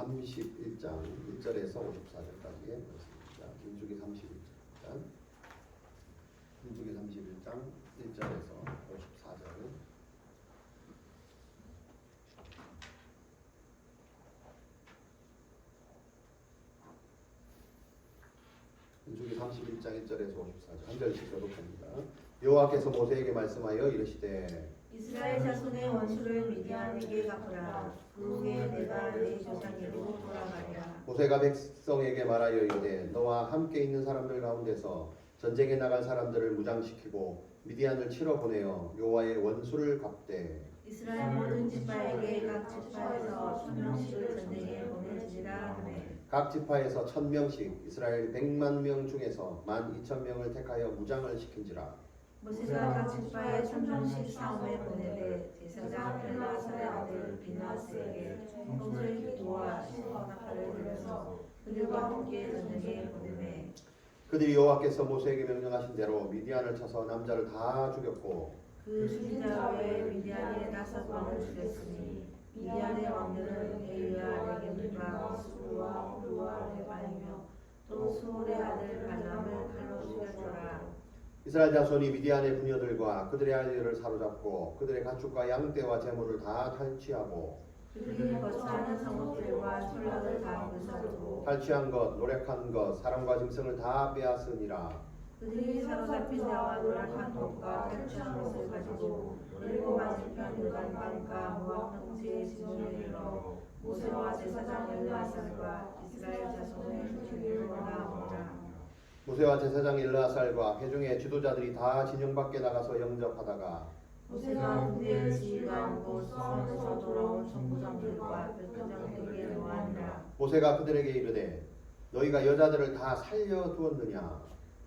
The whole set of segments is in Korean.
31장 1절에서 54절까지 말씀입니다. 민수기 31장 1절에서 54절. 민수기 31장 1절에서 54절 한 절씩 교독합니다. 여호와께서 모세에게 말씀하여 이르시되 이스라엘 자손의 원수를 미디안에게 갚으라. 그 후에 내가 내 조상에게로 돌아가리라. 모세가 백성에게 말하여 이르되 너와 함께 있는 사람들 가운데서 전쟁에 나갈 사람들을 무장시키고 미디안을 치러 보내어 여호와의 원수를 갚되 이스라엘 모든 지파에게 각 지파에서 1000명씩을 전쟁에 보내주리라 하네. 각 지파에서 1000명씩 이스라엘 100만 중에서 12,000명을 택하여 무장을 시킨지라. 모세가 각 지파에 1000명씩 싸움에 보내되 제사장 엘라살의 아들 비나스에게 평소에 기도와 시온나팔을 들여서 그들과 함께 전쟁에 보내매 그들이 여호와께서 모세에게 명령하신 대로 미디안을 쳐서 남자를 다 죽였고 그 죽인 자 외에 미디안의 5왕을 죽였으니 미디안의 왕들은 에유와 레겜과 수루와 후루와 레반이며 또 수올의 아들 발람을 칼로 죽였더라. 이스라엘 자손이 미디안의 부녀들과 그들의 아이들을 사로잡고 그들의 가축과 양떼와 재물을 다 탈취하고 그들이 거처하는 성읍들과村落을 다 불사르고 탈취한 것, 노력한 것, 사람과 짐승을 다 빼앗으니라. 그들이 사로잡힌 자와 노력한 것과 탈취한 것을 가지고 그리고 맞은편 요단강가 모압 평지의 진원에 이르러 모세와 제사장 엘르아살과 이스라엘 자손의 주위로 나아오니라. 모세와 제사장 엘르아살과 회중의 지도자들이 다 진영 밖에 나가서 영접하다가 모세가 군대의 지휘가 오고 수원에서 돌아온 총부장들과 백부장들에게 노하니라. 모세가 그들에게 이르되 너희가 여자들을 다 살려두었느냐.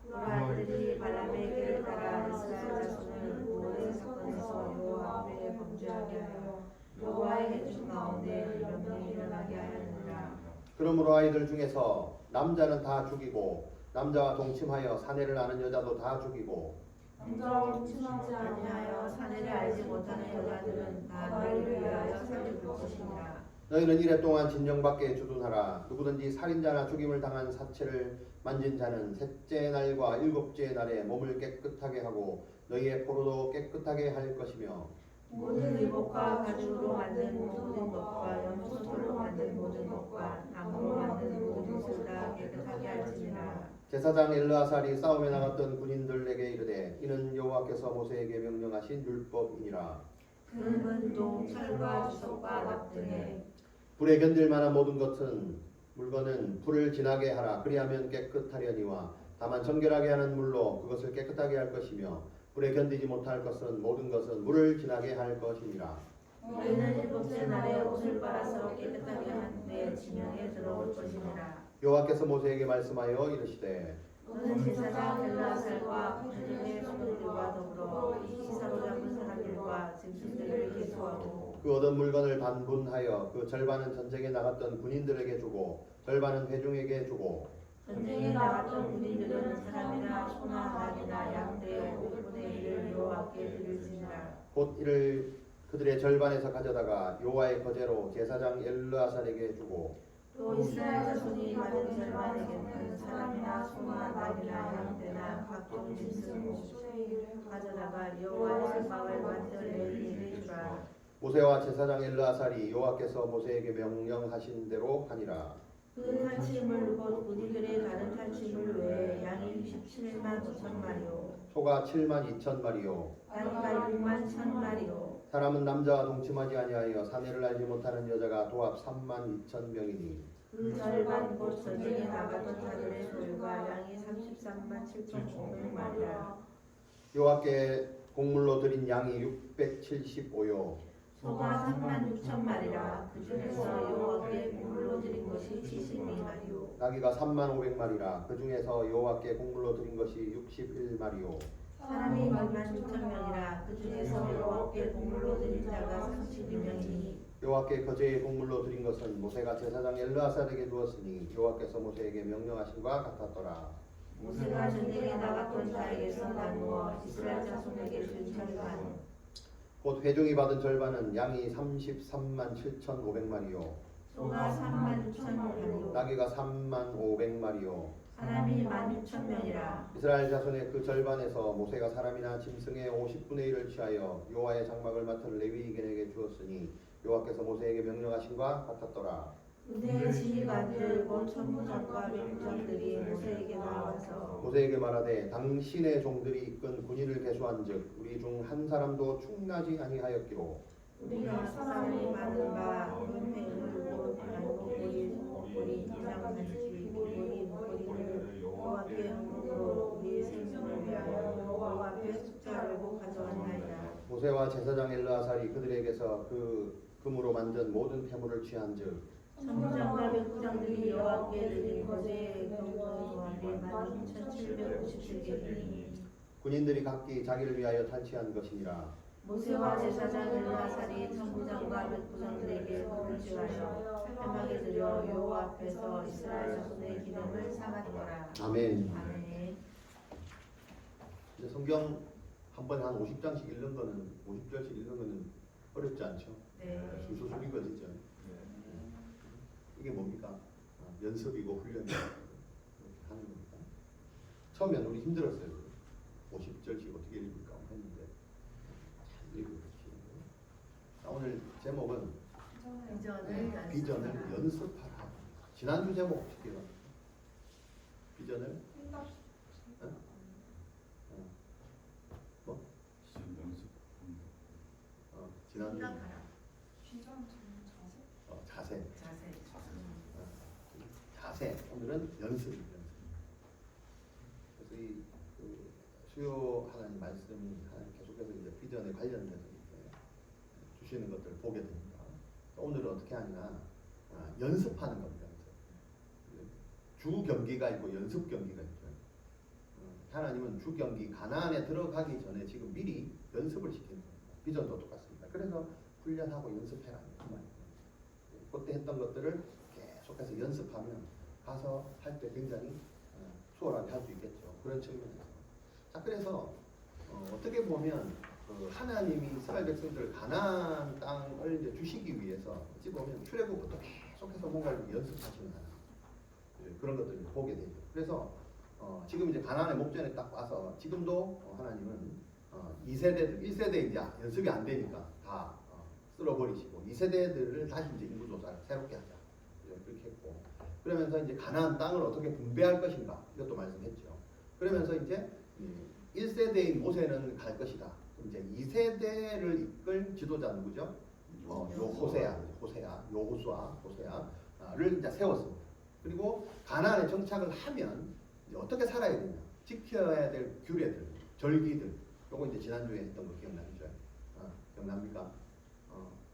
그러나 그들이 발람의 길을 따라 이스라엘 자손을 모레 사건에서 여호와 앞에 범죄하게 하여 여호와의 회중 가운데 이런 일이 일어나게 하였느니라. 그러므로 아이들 중에서 남자는 다 죽이고 남자와 동침하여 사내를 아는 여자도 다 죽이고 남자와 동침하지 아니하여 사내를 알지 못하는 여자들은 다 너희를 위하여 살려둘 것이니라. 너희는 이래 동안 진영 밖에 주둔하라. 누구든지 살인자나 죽임을 당한 사체를 만진 자는 셋째 날과 일곱째 날에 몸을 깨끗하게 하고 너희의 포로도 깨끗하게 할 것이며 모든 의복과 가죽으로 만든 모든 것과 연소털로 만든 모든 것과 나무로 만든 모든 것을 다 깨끗하게 할지니라. 제사장 엘르아살이 싸움에 나갔던 군인들에게 이르되 이는 여호와께서 모세에게 명령하신 율법이니라. 그는 은도 철과 주석과 납 등에 불에 견딜 만한 모든 물건은 불을 지나게 하라. 그리하면 깨끗하려니와 다만 정결하게 하는 물로 그것을 깨끗하게 할 것이며 불에 견디지 못할 모든 것은 물을 지나게 할 것이니라. 너희는 일곱째 날에 옷을 빨아서 깨끗하게 한 후에 진영에 들어올 것이니라. 여호와께서 모세에게 말씀하여 이르시되 너는 제사장 엘르아살과 회중의 성도들과 더불어 이 사로잡은 사람들과 짐승들을 계수하고 그 얻은 물건을 반분하여 그 절반은 전쟁에 나갔던 군인들에게 주고 절반은 회중에게 주고 전쟁에 나갔던 군인들은 사람이나 소나 낙이나 양떼의 5분의 1을 여호와께 드릴지니라. 곧 이를 그들의 절반에서 가져다가 여호와의 거제로 제사장 엘르아살에게 주고 또 이스라엘 자손이 받은 절반에게는 사람이나 소나 낙이나 양떼나 각종 짐승 50분의 1을 가져다가 여호와의 제막을 만들 레위인에게 주라. 모세와 제사장 엘르아살이 여호와께서 모세에게 명령하신 대로 하니라. 그 탈취물 곧 군인들의 다른 탈취물 외에 양이 67만 9천 마리요 소가 7만 2천 마리요 나귀가 6만 1천 마리요. 사람은 남자와 동침하지 아니하여 사내를 알지 못하는 여자가 도합 3만 2천 명이니 그 절반 곧 전쟁에 나갔던 자들의 소유가 양이 33만 7,500마리라. 여호와께 곡물로 드린 양이 675요 소가 3만 6천 마리라. 그 중에서 여호와께 곡물로 드린 것이 72마리요 나귀가 3만 500마리라. 그 중에서 여호와께 곡물로 드린 것이 61마리요 사람이 1만 6천 명이라. 그 중에서 여호와께 곡물로 드린 자가 32명이니 여호와께 거제의 곡물로 드린 것은 모세가 제사장 엘르아살에게 두었으니 여호와께서 모세에게 명령하신 바 같았더라. 모세가 전쟁에 나갔던 자에게서 나누어 이스라엘 자손에게 준 절반 곧 회중이 받은 절반은 양이 33만 7,500마리요 소가 3만 3,000마리요 나귀가 35,500마리요 사람이 16,000명이라. 이스라엘 자손의 그 절반에서 모세가 사람이나 짐승의 50분의 1을 취하여 여호와의 장막을 맡을 레위인에게 주었으니 여호와께서 모세에게 명령하신과 같았더라. 그때의 지휘관들 곧 천부장과 백부장들이 모세에게 나와서 모세에게 말하되 당신의 종들이 이끈 군인을 계수한즉 우리 중 한 사람도 충나지 아니하였기로 우리가 사람이 많은가 은행을 곧 목걸이 목걸이 인장같이 목걸이 목걸이를 여호와께 헌금으로 우리의 생명을 위하여 여호와 앞에 숫자를 꼭 가져왔나이다. 모세와 제사장 엘르아살이 그들에게서 그 금으로 만든 모든 폐물을 취한즉 천부장과 백부장들이 여호와께 드린 것의 경건을 조합해 16,797개이니 군인들이 각기 자기를 위하여 탈취한 것이니라. 모세와 제사장 엘르아살이 천부장과 백부장들에게 금을 취하여 회막에 들여 여호와 앞에서 이스라엘 자손의 기념을 삼았더라. 아멘. 아멘. 이제 성경 한 번에 한 50장씩 읽는 거는 50절씩 읽는 거는 어렵지 않죠. 네. 술술 읽어지죠. 이게 뭡니까? 연습이고 훈련이고 이렇게 하는 겁니다. 처음엔 우리 힘들었어요. 50절씩 어떻게 읽을까 했는데 잘 읽어주시고. 오늘 제목은 비전을 연습하라. 지난주 제목 어떻게 해요? 비전을 뭐? 지난주 자세. 자세. 오늘은 연습입니다. 그래서 이 수요 하나님 말씀이 계속해서 이제 비전에 관련돼서 이렇게 주시는 것들을 보게 됩니다. 오늘은 어떻게 하냐? 연습하는 겁니다. 주 경기가 있고 연습 경기가 있죠. 하나님은 주 경기 가나안에 들어가기 전에 지금 미리 연습을 시키는 겁니다. 비전도 똑같습니다. 그래서 훈련하고 연습해라 그 말이에요. 그때 했던 것들을 계속해서 연습하면 가서 할 때 굉장히 수월하게 할 수 있겠죠. 그런 측면에서. 자, 그래서 어떻게 보면 하나님이 이스라엘 백성들을 가나안 땅을 이제 주시기 위해서 어찌 보면 출애굽부터 계속해서 뭔가를 연습하시는 하나님. 그런 것들을 보게 되죠. 그래서 지금 이제 가나안의 목전에 딱 와서 지금도 하나님은 2세대들, 1세대 이제 연습이 안 되니까 다 쓸어버리시고 2세대들을 다시 이제 인구조사를 새롭게 하자. 그렇게 했고 그러면서 이제 가나안 땅을 어떻게 분배할 것인가 이것도 말씀했죠. 그러면서 이제 1세대인 모세는 갈 것이다. 이제 2세대를 이끌 지도자 누구죠? 호세아를 이제 세웠습니다. 그리고 가나안에 정착을 하면 이제 어떻게 살아야 되냐? 지켜야 될 규례들, 절기들. 요거 이제 지난주에 했던 거 기억나시죠? 기억납니까?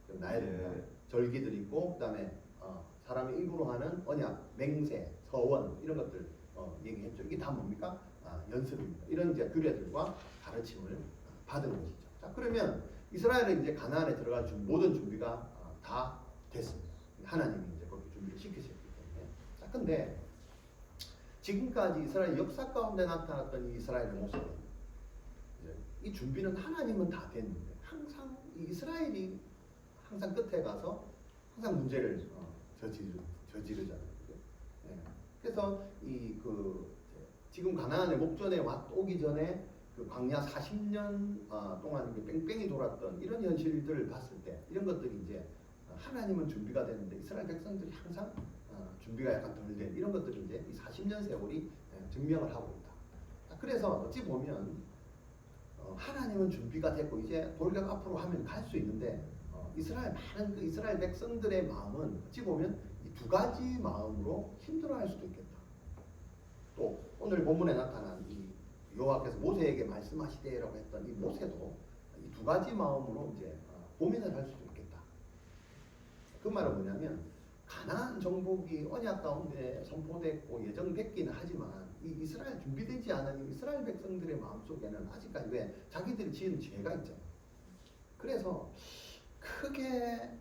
기억나야 됩니다. 절기들 있고 그다음에 사람의 입으로 하는 언약, 맹세, 서원 이런 것들 얘기했죠. 이게 다 뭡니까? 연습입니다. 이런 이제 규례들과 가르침을 받은 것이죠. 자, 그러면 이스라엘은 이제 가나안에 들어갈 모든 준비가 다 됐습니다. 하나님이 이제 그렇게 준비를 시키셨기 때문에. 자, 근데 지금까지 이스라엘 역사 가운데 나타났던 이 이스라엘의 모습은 이 준비는 하나님은 다 됐는데 항상 이 이스라엘이 항상 끝에 가서 항상 문제를 저지르잖아요. 네. 그래서 지금 가나안의 목전에 오기 전에 그 광야 40년 동안 뺑뺑이 돌았던 이런 현실들을 봤을 때 이런 것들이 이제 하나님은 준비가 됐는데 이스라엘 백성들이 항상 준비가 약간 덜 된 이런 것들이 이제 이 40년 세월이 증명을 하고 있다. 그래서 어찌 보면 하나님은 준비가 됐고 이제 돌격 앞으로 하면 갈 수 있는데 많은 그 이스라엘 백성들의 마음은 어찌 보면 이 두 가지 마음으로 힘들어할 수도 있겠다. 또 오늘 본문에 나타난 이 여호와께서 모세에게 말씀하시되라고 했던 이 모세도 이 두 가지 마음으로 이제 고민을 할 수도 있겠다. 그 말은 뭐냐면 가나안 정복이 언약 가운데 선포됐고 예정됐기는 하지만 이 이스라엘 준비되지 않은 이스라엘 백성들의 마음속에는 아직까지 왜 자기들이 지은 죄가 있잖아요. 그래서 크게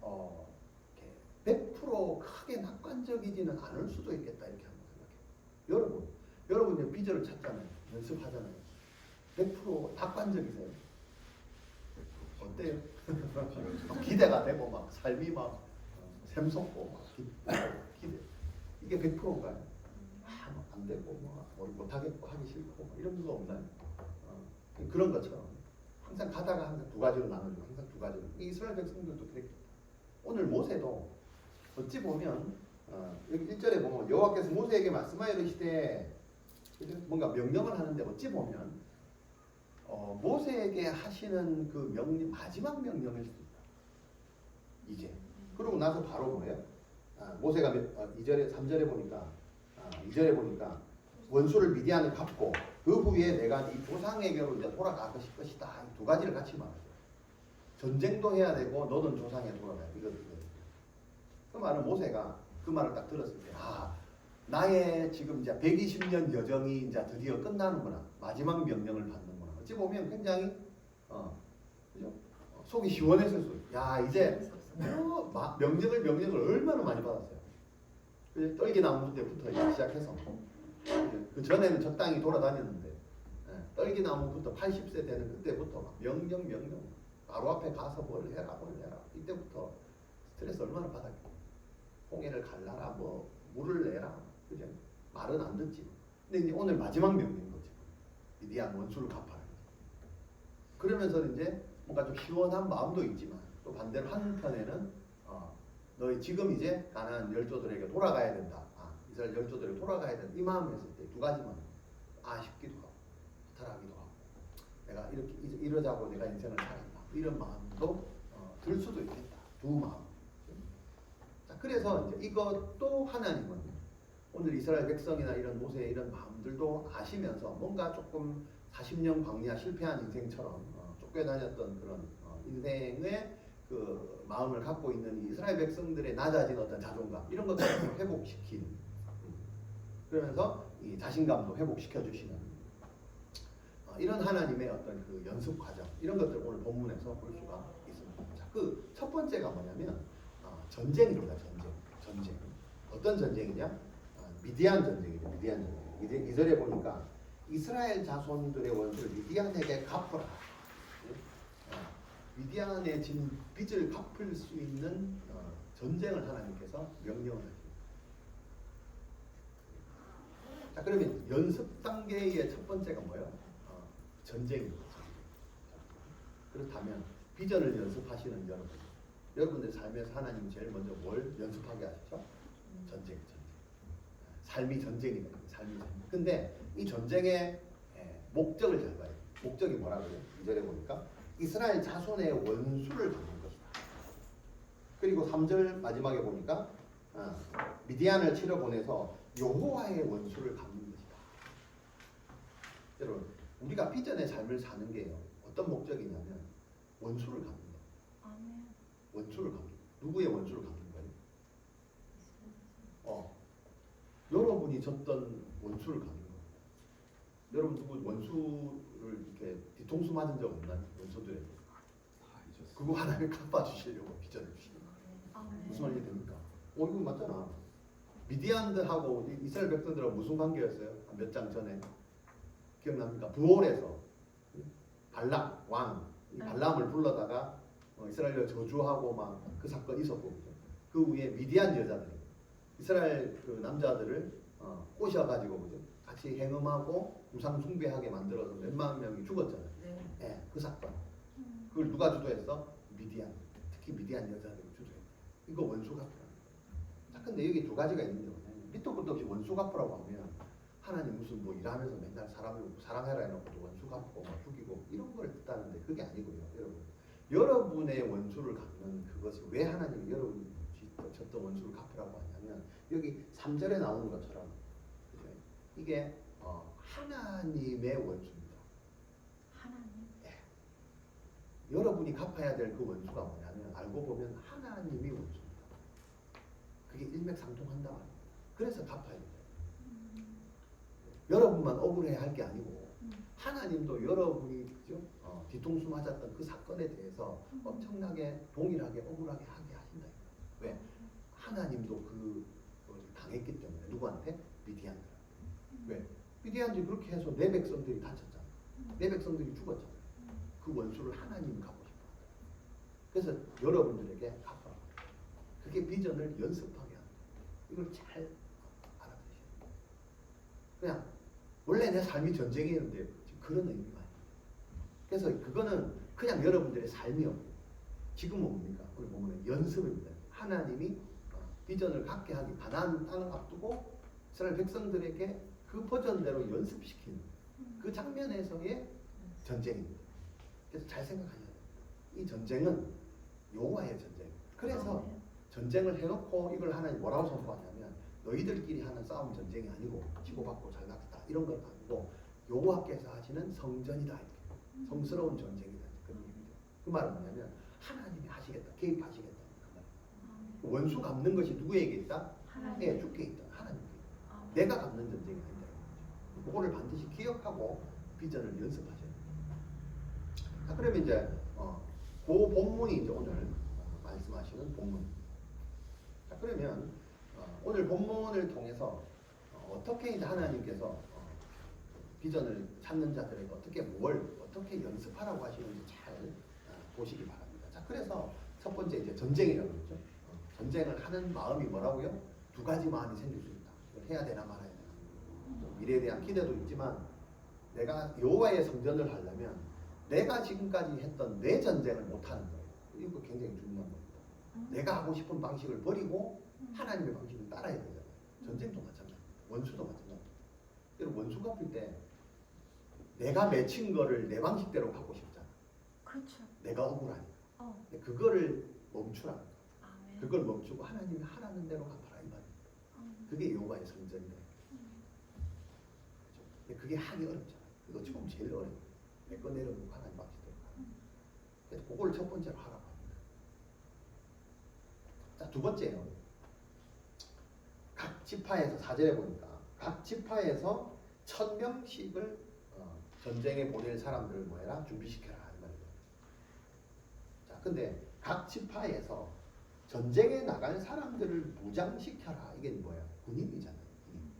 100% 크게 낙관적이지는 않을 수도 있겠다 이렇게 한번 생각해요. 여러분 이제 비전을 찾잖아요. 연습하잖아요. 100% 낙관적이세요? 어때요? 기대가 되고 막 삶이 막 샘솟고 막 기대. 이게 100%인가요? 안 되고 뭐 못하겠고 하기 싫고 뭐 이런 거 없나요? 그런 것처럼 항상 가다가 항상 두 가지로 나눠지고 항상 두 가지로. 이 이스라엘 백성들도 그랬겠다. 오늘 모세도 어찌 보면 여기 1절에 보면 여호와께서 모세에게 말씀하여 이르시되 뭔가 명령을 하는데 어찌 보면 모세에게 하시는 그 명령 마지막 명령일 수도 있다. 이제 그러고 나서 바로 뭐예요? 모세가 2절에 3절에 보니까 2절에 보니까 원수를 미디안에 갚고 그 후에 내가 네 조상에게로 이제 돌아갈 것이다. 이 두 가지를 같이 말했어요. 전쟁도 해야 되고 너는 조상에 돌아가야 돼. 이거거든요. 그 말은 모세가 그 말을 딱 들었을 때 나의 지금 이제 120년 여정이 이제 드디어 끝나는구나. 마지막 명령을 받는구나. 어찌 보면 굉장히 그죠? 속이 시원했을 수. 야 이제 명령을 얼마나 많이 받았어요. 떨기나무 때부터 시작해서 그 전에는 적당히 돌아다녔는데 떨기나무부터 80세 되는 그때부터 막 명령 바로 앞에 가서 뭘 해라 이때부터 스트레스 얼마나 받았겠어. 홍해를 갈라라 뭐 물을 내라 그죠? 말은 안 듣지. 근데 이제 오늘 마지막 명령인 거지. 미디안 원수를 갚아라. 그러면서 이제 뭔가 좀 시원한 마음도 있지만 또 반대로 한편에는 너희 지금 이제 가나안 열조들에게 돌아가야 된다. 이스라엘 열조들에게 돌아가야 된다. 이 마음을 했을 때 두 가지만 아쉽기도 하고 허탈하기도 하고 내가 이렇게 이러자고 내가 인생을 살았나 이런 마음도 들 수도 있겠다. 두 마음. 자, 그래서 이제 이것도 하나님은 오늘 이스라엘 백성이나 이런 모세의 이런 마음들도 아시면서 뭔가 조금 40년 광야 실패한 인생처럼 쫓겨다녔던 그런 인생의 그 마음을 갖고 있는 이스라엘 백성들의 낮아진 어떤 자존감 이런 것들을 회복시킨 그러면서 이 자신감도 회복시켜 주시는 이런 하나님의 어떤 그 연습 과정 이런 것들 오늘 본문에서 볼 수가 있습니다. 자, 그 첫 번째가 뭐냐면 전쟁입니다. 전쟁. 어떤 전쟁이냐? 미디안 전쟁이죠. 미디안 전쟁. 2절에 보니까 이스라엘 자손들의 원수를 미디안에게 갚으라. 미디안에 진 빚을 갚을 수 있는 전쟁을 하나님께서 명령을 하십니다. 자, 그러면 연습 단계의 첫 번째가 뭐예요? 전쟁입니다. 그렇다면 비전을 연습하시는 여러분들 삶에서 하나님 제일 먼저 뭘 연습하게 하시죠? 전쟁. 삶이 전쟁이다. 삶이 전쟁. 근데 이 전쟁의 목적을 잘 봐야 돼요. 목적이 뭐라고요? 2절에 보니까 이스라엘 자손의 원수를 갚는 것이다. 그리고 3절 마지막에 보니까 미디안을 치러 보내서 여호와의 원수를 갚는 것이다. 여러분, 우리가 비전의 삶을 사는 게요. 어떤 목적이냐면 원수를 갚는 거. 원수를 갚는. 누구의 원수를 갚는 거예요? 여러분이 졌던 원수를 갚는 거. 여러분 누구 원수를 이렇게 뒤통수 맞은 적 없나요? 원수들에게. 그거 하나님 갚아주시려고 비전을 주시는 거예요. 무슨 말인지 됩니까? 이거 맞잖아. 미디안들하고 이스라엘 백성들하고 무슨 관계였어요? 몇 장 전에 기억납니까? 부올에서 발람 왕 발람을 불러다가 이스라엘을 저주하고 막 그 사건 있었고 그 후에 미디안 여자들이 이스라엘 그 남자들을 꼬셔가지고 그죠? 같이 행음하고 우상 숭배하게 만들어서 몇만 명이 죽었잖아요. 네, 그 사건. 그걸 누가 주도했어? 미디안. 특히 미디안 여자들이 주도했어. 이거 원수 갚으라는 거예요. 자, 근데 여기 두 가지가 있는데 밑도 끝도 없이 원수 갚으라고 하면 하나님 무슨 뭐 일하면서 맨날 사람을 사랑해라 해놓고 원수 갚고 막 죽이고 이런 걸 뜻하는데 그게 아니고요. 여러분의 원수를 갚는 그것이 왜 하나님이 여러분이 졌던 원수를 갚으라고 하냐면 여기 3절에 나오는 것처럼 이게 하나님의 원수입니다. 하나님? 네. 여러분이 갚아야 될 그 원수가 뭐냐면 알고 보면 하나님이 원수입니다. 그게 일맥상통한다 말이에요. 그래서 갚아야 돼요. 여러분만 억울해야 할 게 아니고 하나님도 여러분이 그죠? 뒤통수 맞았던 그 사건에 대해서 엄청나게 동일하게 억울하게 하게 하신다. 왜? 하나님도 그걸 당했기 때문에 누구한테? 미디안들. 왜? 미디안들이 그렇게 해서 내 백성들이 다쳤잖아. 내 백성들이 죽었잖아. 그 원수를 하나님이 갚고 싶어. 그래서 여러분들에게 갚아. 그게 비전을 연습하게 하는 거예요. 이걸 잘 그냥 원래 내 삶이 전쟁이었는데 그런 의미가 아니에요. 그래서 그거는 그냥 여러분들의 삶이요. 지금은 뭡니까? 우리 보면 연습입니다. 하나님이 비전을 갖게 하기 가나안 땅을 앞두고 이스라엘 백성들에게 그 버전대로 연습시키는 그 장면에서의 전쟁입니다. 그래서 잘 생각하셔야 돼요. 이 전쟁은 여호와의 전쟁. 그래서 전쟁을 해놓고 이걸 하나님 뭐라고 선포하냐면 너희들끼리 하는 싸움 전쟁이 아니고 치고받고 잘났다 이런 건 아니고 여호와께서 하시는 성전이다. 이렇게. 성스러운 전쟁이다. 그런 얘기죠. 그 말은 뭐냐면 하나님이 하시겠다. 개입하시겠다. 그 말. 원수 갚는 것이 누구에게 있다? 하나님께 주께 있다. 하나님께 있다. 내가 갚는 전쟁이 아니다. 그거를 반드시 기억하고 비전을 연습하셔야 됩니다. 자, 그러면 이제 그 본문이 이제 오늘 말씀하시는 본문. 자, 그러면 오늘 본문을 통해서 어떻게 이제 하나님께서 비전을 찾는 자들에게 어떻게 연습하라고 하시는지 잘 보시기 바랍니다. 자, 그래서 첫 번째 이제 전쟁이라고 그랬죠. 전쟁을 하는 마음이 뭐라고요? 두 가지 마음이 생길 수 있다. 이걸 해야 되나 말아야 되나. 미래에 대한 기대도 있지만 내가 여호와의 성전을 하려면 내가 지금까지 했던 내 전쟁을 못 하는 거예요. 이거 굉장히 중요한 겁니다. 내가 하고 싶은 방식을 버리고 하나님의 방식을 따라야 되잖아요. 전쟁도 마찬가지입니다. 원수도 마찬가지입니다. 여러분 원수 갚을 때 내가 맺힌 거를 내 방식대로 갖고 싶잖아. 그렇죠. 내가 억울하니까. 근데 그거를 멈추라는 거야. 아멘. 그걸 멈추고 하나님이 하라는 대로 갚아라 이 말이에요. 그게 여호와의 성전이다. 근데 그게 하기 어렵잖아. 그거 처음 제일 어려워. 내 거 내려놓고 하나님 방식대로 가라. 그래서 그걸 첫 번째로 하라고 합니다. 자, 두 번째요. 각 지파에서 4절에 보니까 각 지파에서 1000명씩을 전쟁에 보낼 사람들을 뭐해라? 준비시켜라 이 말이에요. 자, 근데 각 지파에서 전쟁에 나갈 사람들을 무장시켜라. 이게 뭐야? 군인이잖아요. 군인.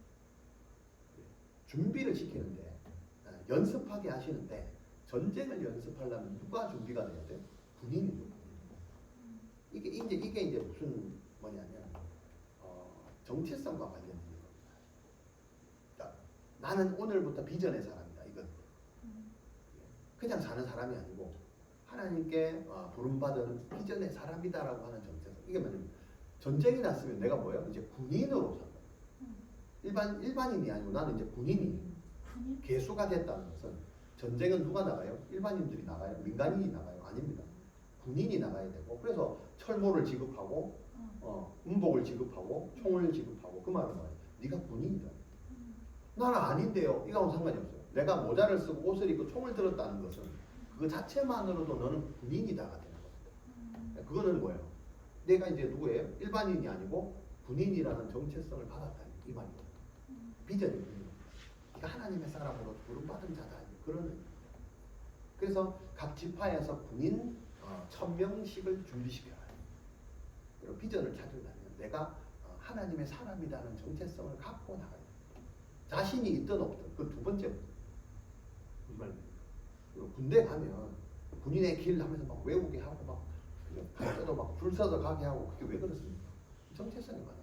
준비를 시키는데 연습하게 하시는데 전쟁을 연습하려면 누가 준비가 돼야 돼? 군인이죠. 이게 이제 무슨 뭐냐면 정체성과 관련된 겁니다. 그러니까 나는 오늘부터 비전의 사람이다. 이건 그냥 사는 사람이 아니고 하나님께 부름받은 비전의 사람이다라고 하는 정체성. 이게 뭐냐면 전쟁이 났으면 내가 뭐예요? 이제 군인으로 산다. 일반인이 아니고 나는 이제 군인이 개수가 됐다는 것은 전쟁은 누가 나가요? 일반인들이 나가요? 민간인이 나가요? 아닙니다. 군인이 나가야 되고 그래서 철모를 지급하고 음복을 지급하고 총을 지급하고 그 말은 뭐예요? 네가 군인이다. 나는 아닌데요. 이거하고 상관이 없어요. 내가 모자를 쓰고 옷을 입고 총을 들었다는 것은 그 자체만으로도 너는 군인이다가 되는 겁니다. 그거는 뭐예요? 내가 이제 누구예요? 일반인이 아니고 군인이라는 정체성을 받았다 이 말이에요. 비전이 군인. 그러니까 하나님의 사람으로 부름받은 자다. 그런. 그래서 각 지파에서 군인 1000명씩을 준비시켜라. 그리고 비전을 찾으려면 내가 하나님의 사람이라는 정체성을 갖고 나가야 돼. 자신이 있든 없든 그 두 번째 군대 가면 군인의 길 하면서 막 외우게 하고 막 갈 때도 막 줄 서서 가게 하고 그게 왜 그렇습니까? 정체성이 많아.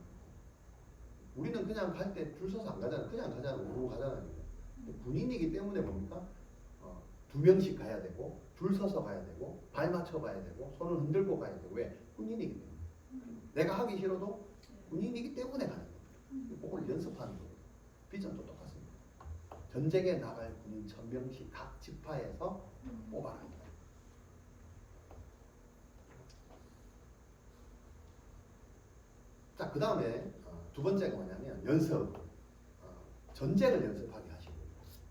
우리는 그냥 갈 때 줄 서서 안 가잖아. 그냥 가잖아. 우르르 가잖아. 군인이기 때문에 뭡니까? 2명씩 가야 되고 줄 서서 가야 되고 발 맞춰 가야 되고 손을 흔들고 가야 되고 왜? 군인이기 때문에. 내가 하기 싫어도 군인이기 때문에 가는 거예요. 그걸 연습하는 거예요. 비전도 똑같습니다. 전쟁에 나갈 군인 1000명씩 각 지파에서 뽑아라. 자, 그 다음에 두 번째가 뭐냐면 연습. 전쟁을 연습하게 하시고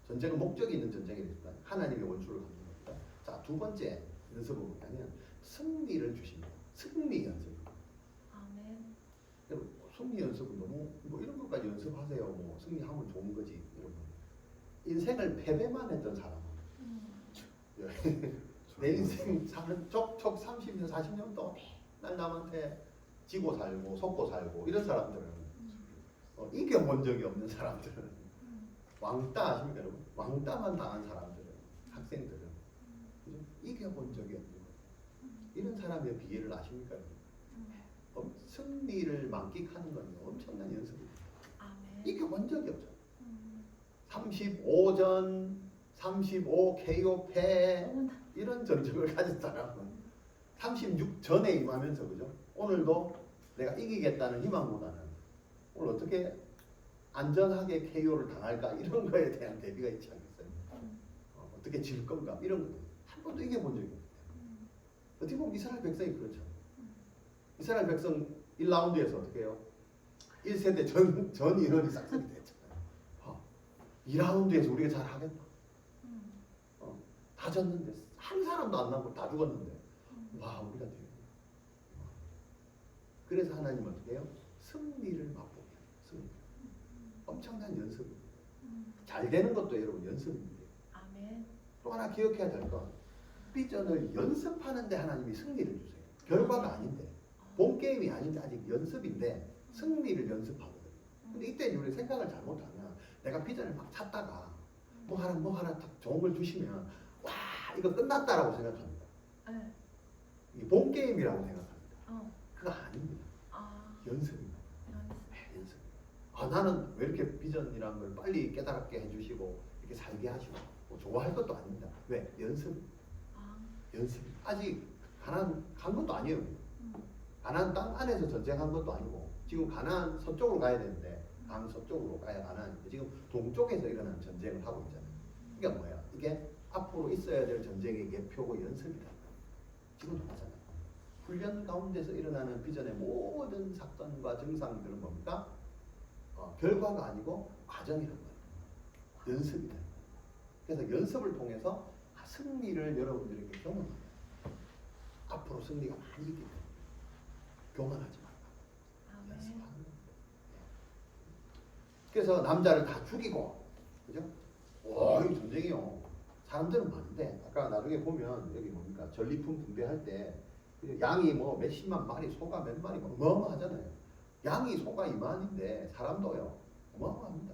전쟁은 목적이 있는 전쟁이니까 하나님의 원수를 갚는 겁니다. 자, 두 번째 연습은 뭐냐면 승리를 주십니다. 승리 연습. 아멘. 승리 연습은 너무 뭐 이런 것까지 연습하세요. 뭐 승리하면 좋은 거지 여러분. 인생을 패배만 했던 사람. 내 인생 사는 촉촉 30년 40년 동안 맨날 남한테 지고 살고 속고 살고 이런 사람들은 이겨본 적이 없는 사람들은 왕따 아십니까 여러분? 왕따만 당한 사람들은 학생들은 그죠? 이겨본 적이 없는 거예요. 이런 사람의 비애를 아십니까 여러분? 승리를 만끽하는 건 엄청난 연습입니다. 아멘. 이겨본 적이 없죠. 35전, 35 KO 패 이런 전적을 가진 사람은 36전에 임하면서 그죠? 오늘도 내가 이기겠다는 희망보다는 오늘 어떻게 안전하게 KO를 당할까 이런 거에 대한 대비가 있지 않겠어요? 어떻게 질 건가 이런 거 한 번도 이겨본 적이 없어요. 어떻게 보면 이스라엘 백성이 그렇죠. 이스라엘 백성 1라운드에서 어떻게 해요? 1세대 전 인원이 싹쓸이 됐잖아요. 2라운드에서 우리가 잘 하겠나? 다 졌는데 한 사람도 안 남고 다 죽었는데 와 우리가 돼요. 그래서 하나님은 어떻게 해요? 승리를 맛보게 해요. 승리. 엄청난 연습입니다. 잘 되는 것도 여러분 연습입니다. 아멘. 또 하나 기억해야 될 건 비전을 연습하는데 하나님이 승리를 주세요. 결과가 아닌데 본 게임이 아닌데 아직 연습인데 승리를 연습하거든요. 근데 이때 우리 생각을 잘못하면 내가 비전을 막 찾다가 뭐 하나 딱 좋은 걸 주시면 와 이거 끝났다라고 생각합니다. 네. 이게 본 게임이라고 생각합니다. 그거 아닙니다. 아, 연습입니다. 연습. 네, 연습. 나는 왜 이렇게 비전이라는 걸 빨리 깨달게 해주시고 이렇게 살게 하시고 뭐 좋아할 것도 아닙니다. 왜? 연습. 아, 연습. 아직 가나안 간 것도 아니에요. 가나안 땅 안에서 전쟁한 것도 아니고 지금 가나안 서쪽으로 가야 되는데 강 서쪽으로 가야 가나안인데 지금 동쪽에서 일어난 전쟁을 하고 있잖아요. 이게 뭐야? 이게 앞으로 있어야 될 전쟁의 예표고 연습이다. 지금도 하잖아요. 훈련 가운데서 일어나는 비전의 모든 사건과 증상들은 뭡니까? 결과가 아니고 과정이란 말이에요. 연습이다. 그래서 연습을 통해서 승리를 여러분들에게 경험합니다. 앞으로 승리가 많이 있기 때문에 교만하지 말라. 연습하는 겁니다. 그래서 남자를 다 죽이고, 그죠? 와, 이 전쟁이요. 사람들은 많은데, 아까 나중에 보면 여기 뭡니까? 전리품 분배할 때 양이 뭐 몇십만 마리, 소가 몇 마리, 어마어마하잖아요. 양이 소가 이만인데 사람도요, 어마어마합니다.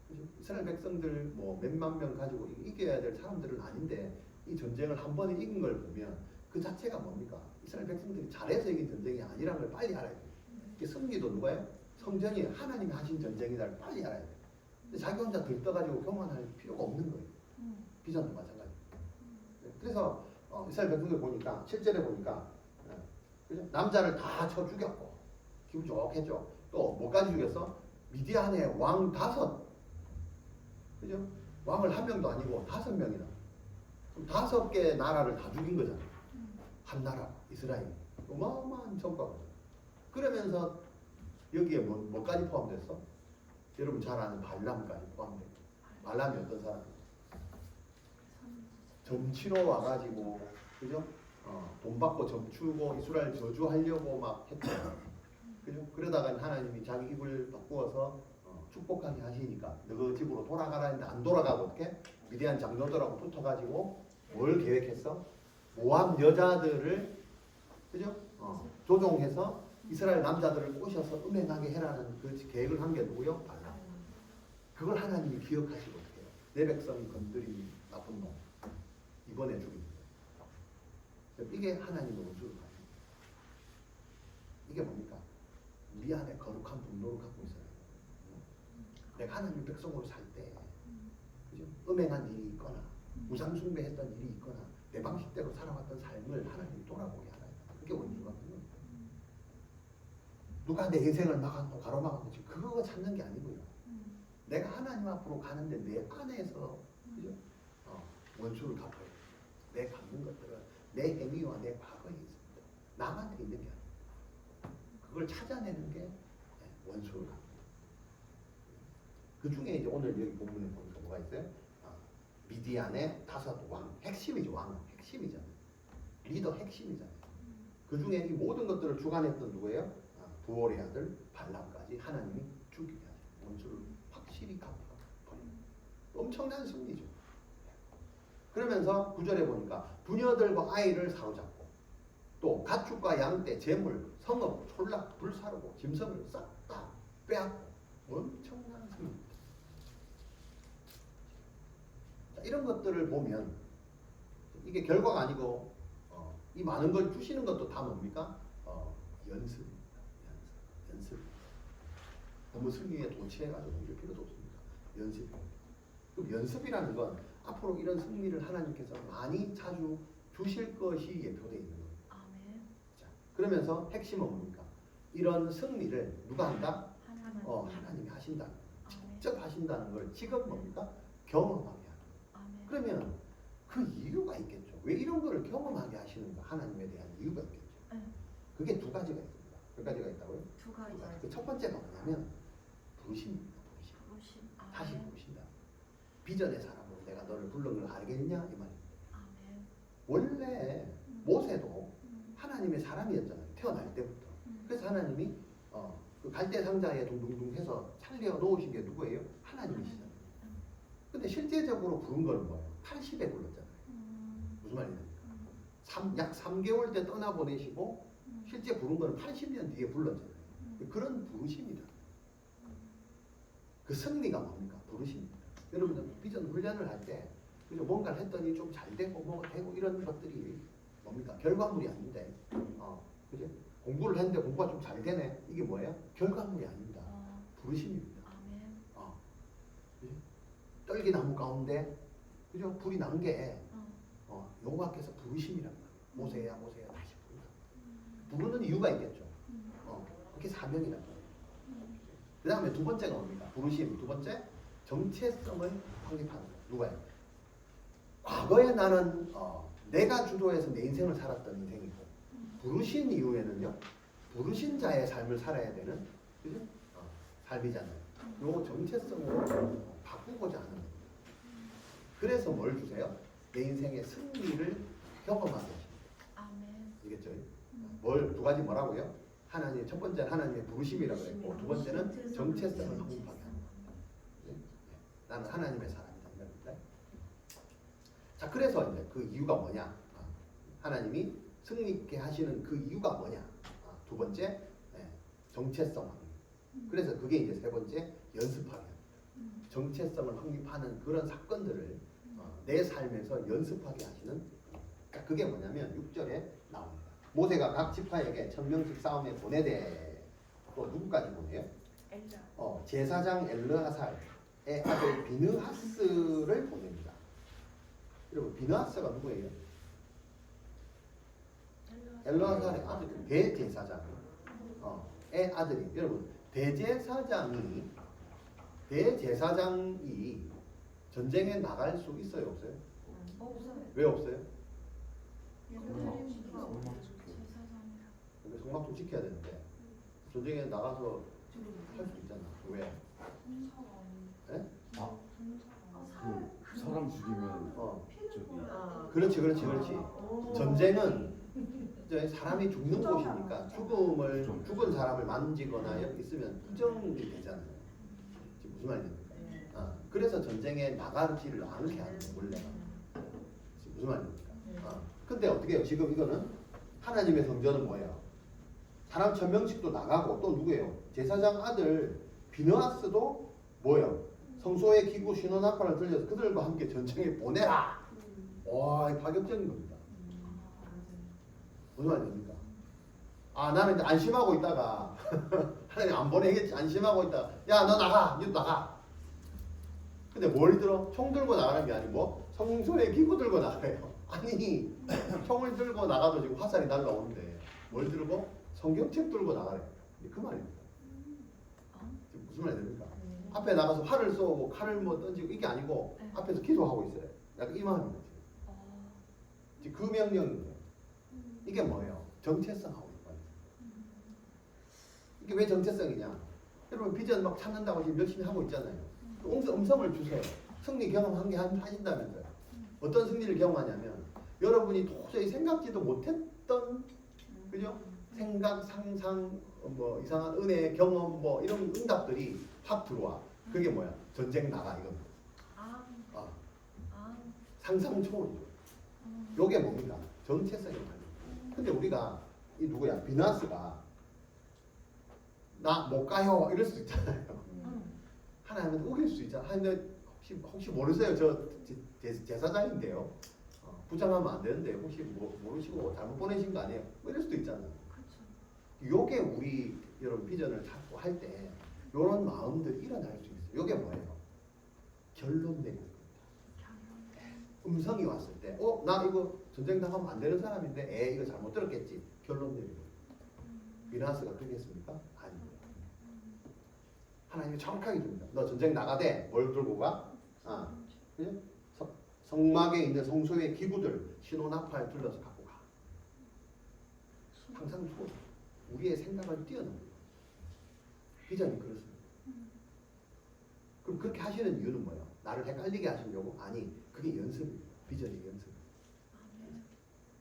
그죠? 이스라엘 백성들 뭐 몇만 명 가지고 이겨야 될 사람들은 아닌데 이 전쟁을 한 번에 이긴 걸 보면 그 자체가 뭡니까? 이스라엘 백성들이 잘해서 이긴 전쟁이 아니라는 걸 빨리 알아야 돼요. 이게 승리도 누가요? 성전이 하나님이 하신 전쟁이다를 빨리 알아야 돼요. 근데 자기 혼자 들떠가지고 교만할 필요가 없는 거예요. 비전도 마찬가지. 그래서 이스라엘 백성들 보니까 7절에 보니까 그죠? 남자를 다 쳐 죽였고 기분 좋겠죠. 또 뭐까지 죽였어? 미디안의 왕 5. 그죠? 왕을 1명도 아니고 5명이나. 그럼 5개 나라를 다 죽인 거잖아요. 한 나라 이스라엘. 어마어마한 성과거든요. 그러면서 여기에 뭐까지 포함됐어? 여러분 잘 아는 발람까지 포함돼. 발람이 어떤 사람이에요? 점치러 와가지고 그죠? 돈 받고 점추고 이스라엘 저주하려고 막 했잖아요. 그죠? 그러다가 하나님이 자기 입을 바꾸어서 축복하게 하시니까 너 집으로 돌아가라 했는데 안 돌아가고 어떻게? 미디안 장로들하고 붙어가지고 뭘 계획했어? 모압 여자들을 그죠? 조종해서 이스라엘 남자들을 꼬셔서 음행하게 해라는 그 계획을 한 게 누구요? 발람. 그걸 하나님이 기억하시고 어떻게 해요? 내 백성이 건드린 나쁜 놈 이번에 죽입니다. 이게 하나님의 원수를 가지고 이게 뭡니까? 우리 안에 거룩한 분노를 갖고 있어요. 내가 하나님의 백성으로 살 때 그죠? 음행한 일이 있거나 우상 숭배했던 일이 있거나 내 방식대로 살아왔던 삶을 하나님이 돌아보게 하라. 그게 원수가 되는 겁니다. 누가 내 인생을 막았노 가로막았노 그거 찾는 게 아니고요. 내가 하나님 앞으로 가는데 내 안에서 그죠? 원수를 갚아요. 내 갚는 것들은 내 행위와 내 과거에 있습니다. 남한테 있는 게 아니에요. 그걸 찾아내는 게 원수를 갚는 거예요. 그 중에 이제 오늘 여기 본문에 보니까 뭐가 있어요? 미디안의 5 왕, 핵심이죠. 왕은 핵심이잖아요. 리더 핵심이잖아요. 그 중에 이 모든 것들을 주관했던 누구예요? 부올의 아들 발람까지 하나님이 죽이게 하죠. 원수를 확실히 갚아버리는 엄청난 승리죠. 그러면서 9절에 보니까 부녀들과 아이를 사로잡고 또 가축과 양떼, 재물, 성읍, 촌락, 불사르고 짐승을 싹 다 빼앗고 엄청난 승리입니다. 자, 이런 것들을 보면 이게 결과가 아니고 이 많은 걸 주시는 것도 다 뭡니까? 연습입니다. 연습. 너무 승리에 도취해가지고 이럴 필요도 없습니다. 연습입니다. 그럼 연습이라는 건 앞으로 이런 승리를 하나님께서 많이 자주 주실 것이 예표되어 있는 겁니다. 아멘. 자, 그러면서 핵심은 뭡니까? 이런 승리를 누가 한다? 하나님. 하나님이 하신다. 아멘. 직접 하신다는 걸 지금 뭡니까? 경험하게 하는. 아멘. 그러면 그 이유가 있겠죠. 왜 이런 거를 경험하게 하시는가? 하나님에 대한 이유가 있겠죠. 네. 그게 두 가지가 있습니다. 몇 가지가 있다고요? 두 가지. 그 첫 번째가 뭐냐면 부르심입니다. 부르심. 부르심. 다시 아멘. 부르신다. 비전의 사람으로 내가 너를 부른 걸 알겠냐? 이 말입니다. 아멘. 원래 모세도 하나님의 사람이었잖아요. 태어날 때부터. 음. 그래서 하나님이 그 갈대 상자에 둥둥둥 해서 살려 놓으신 게 누구예요? 하나님이시잖아요. 근데 실제적으로 부른 거는 뭐예요? 80에 불렀잖아요. 무슨 말이냐? 약 3개월 때 떠나보내시고 실제 부른 거는 80년 뒤에 불렀잖아요. 그런 부르심이다. 그 승리가 뭡니까? 부르심입니다. 여러분들 비전 훈련을 할 때 그죠? 뭔가를 했더니 좀 잘 되고 뭐가 되고 이런 것들이 뭡니까? 결과물이 아닌데 그죠? 공부를 했는데 공부가 좀 잘 되네. 이게 뭐예요? 결과물이 아닙니다. 부르심입니다. 아멘. 그죠? 떨기나무 가운데 그죠? 불이 난 게 여호와께서 부르심이란 말이에요. 모세야 모세야 다시 부르라. 부르는 이유가 있겠죠. 그게 사명이란 말이에요. 그 다음에 두 번째가 뭡니까? 부르심. 두 번째 정체성을 확립하는 거예요. 누가요? 과거에 나는 내가 주도해서 내 인생을 살았던 인생이고 부르신 이후에는요 부르신 자의 삶을 살아야 되는 그죠? 삶이잖아요. 요 정체성으로 바꾸고자 하는 겁니다. 그래서 뭘 주세요? 내 인생의 승리를 경험하게 하십니다. 아멘. 알겠죠? 두 가지 뭐라고요? 하나님 첫 번째는 하나님의 부르심이라고 했고 두 번째는 정체성을 확립하게 합니다. 나는 하나님의 사람이다. 이겁니다. 자, 그래서 이제 그 이유가 뭐냐? 하나님이 승리 있게 하시는 그 이유가 뭐냐? 두 번째 정체성 확립. 그래서 그게 이제 세 번째 연습하게 합니다. 정체성을 확립하는 그런 사건들을 내 삶에서 연습하게 하시는. 그러니까 그게 뭐냐면 6절에 나옵니다. 모세가 각 지파에게 1000명씩 싸움에 보내되 또 누구까지 보내요? 엘라. 제사장 엘르하살의 아들 비느하스를 보냅니다. 여러분 비느하스가 누구예요? 엘르하살의 아들 대제사장의 아들이. 여러분 대제사장이 전쟁에 나갈 수 있어요 없어요? 없어요. 왜 없어요? 제사장이라. 근데 성막도 지켜야 되는데 전쟁에 나가서 할 수 있잖아. 왜? 네? 그 사람 죽이면 저기 그렇지. 전쟁은 이제 사람이 죽는 곳이니까 죽은 사람을 만지거나 여기 있으면 부정이 되잖아요. 지금 무슨 말입니까? 그래서 전쟁에 나가지를 않게 하는 거예요, 원래가. 지금 무슨 말입니까? 근데 어떻게 해요? 지금 이거는 하나님의 성전은 뭐예요? 사람 1000명씩도 나가고 또 누구예요? 제사장 아들 비느하스도 뭐예요? 성소의 기구 신원나팔을 들려서 그들과 함께 전쟁에 보내라. 와, 파격적인 겁니다. 무슨 말입니까? 나는 이제 안심하고 있다가 하나님 안 보내겠지. 안심하고 있다가 야, 너 나가. 니도 나가. 근데 뭘 들어? 총 들고 나가는 게 아니고 성소의 기구 들고 나가요. 아니, 총을 들고 나가도 지금 화살이 날라오는데 뭘 들고? 성경책 들고 나가래. 그 말입니다. 지금 무슨 말이 됩니까? 앞에 나가서 활을 쏘고 칼을 뭐 던지고 이게 아니고 앞에서 기도하고 있어요. 약간 이 마음입니다. 지금 그 명령인데 이게 뭐예요? 정체성하고 있거든요. 이게 왜 정체성이냐? 여러분 비전 막 찾는다고 지금 열심히 하고 있잖아요. 음성을 주세요. 승리 경험한 게 하신다면서요. 어떤 승리를 경험하냐면 여러분이 도저히 생각지도 못했던 그죠? 생각, 상상, 뭐 이상한 은혜, 경험, 뭐 이런 응답들이 확 들어와. 그게 뭐야? 전쟁 나가 이겁니다. 상상 초월이죠. 요게 뭡니까? 정체성이 달라요. 근데 우리가 이 누구야? 비나스가 나 못 가요 이럴 수 있잖아요. 하나님한테 우길 수 있잖아. 근데 혹시 모르세요? 저 제사장인데요. 부정하면 안 되는데 혹시 모르시고 잘못 보내신 거 아니에요? 뭐 이럴 수도 있잖아요. 요게 우리 여러분 비전을 찾고 할 때 요런 마음들이 일어날 수 있어요. 요게 뭐예요? 결론 내리는 겁니다. 음성이 왔을 때, 나 이거 전쟁 당하면 안 되는 사람인데, 이거 잘못 들었겠지. 결론 내리고. 비나스가 그렇게 했습니까? 아닙니다. 하나님이 정확하게 줍니다. 너 전쟁 나가대. 뭘 들고 가? 그죠? 성막에 있는 성소의 기구들, 신호나팔 둘러서 갖고 가. 항상 주고 우리의 생각을 뛰어넘는 비전이 그렇습니다. 그럼 그렇게 하시는 이유는 뭐예요? 나를 헷갈리게 하시려고? 아니, 그게 연습입니다. 비전의 연습.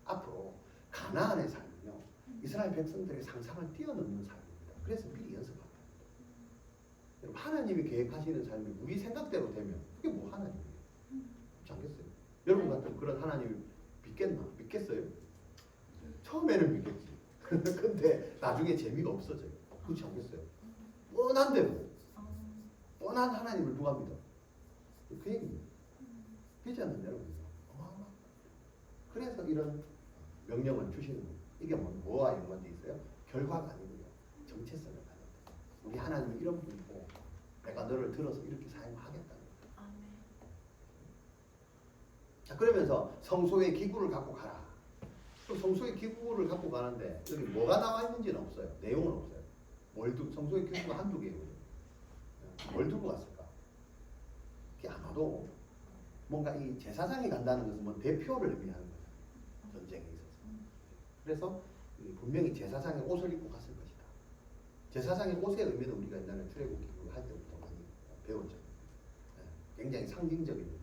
앞으로 가나안의 삶은요, 이스라엘 백성들의 상상을 뛰어넘는 삶입니다. 그래서 미리 연습합니다. 여러분, 하나님이 계획하시는 삶이 우리 생각대로 되면 그게 뭐 하나님이에요? 그렇지 않겠어요? 여러분 같은 그런 하나님이 믿겠나? 믿겠어요? 처음에는 믿겠지. 근데 나중에 재미가 없어져요. 그렇지 않겠어요? 뻔한 대로 뻔한 하나님을 누가 믿어? 그 얘기입니다. 비전은 여러분 어마어마. 그래서 이런 명령을 주시는 거예요. 이게 뭐와 연관돼 있어요? 결과가 아니고요. 정체성을 가졌다. 우리 하나님은 이런 분이고 내가 너를 들어서 이렇게 사용하겠다는 거예요. 자, 그러면서 성소의 기구를 갖고 가라. 또 성소의 기구를 갖고 가는데 여기 뭐가 나와 있는지는 없어요. 내용은 없어요. 성소의 기구가 한두 개예요. 뭘 두고 갔을까? 그게 아마도 뭔가 이 제사장이 간다는 것은 뭐 대표를 의미하는 거예요. 전쟁에 있어서. 그래서 분명히 제사장의 옷을 입고 갔을 것이다. 제사장의 옷의 의미는 우리가 옛날에 출애굽기 할 때부터 많이 배웠죠. 굉장히 상징적인 의미죠.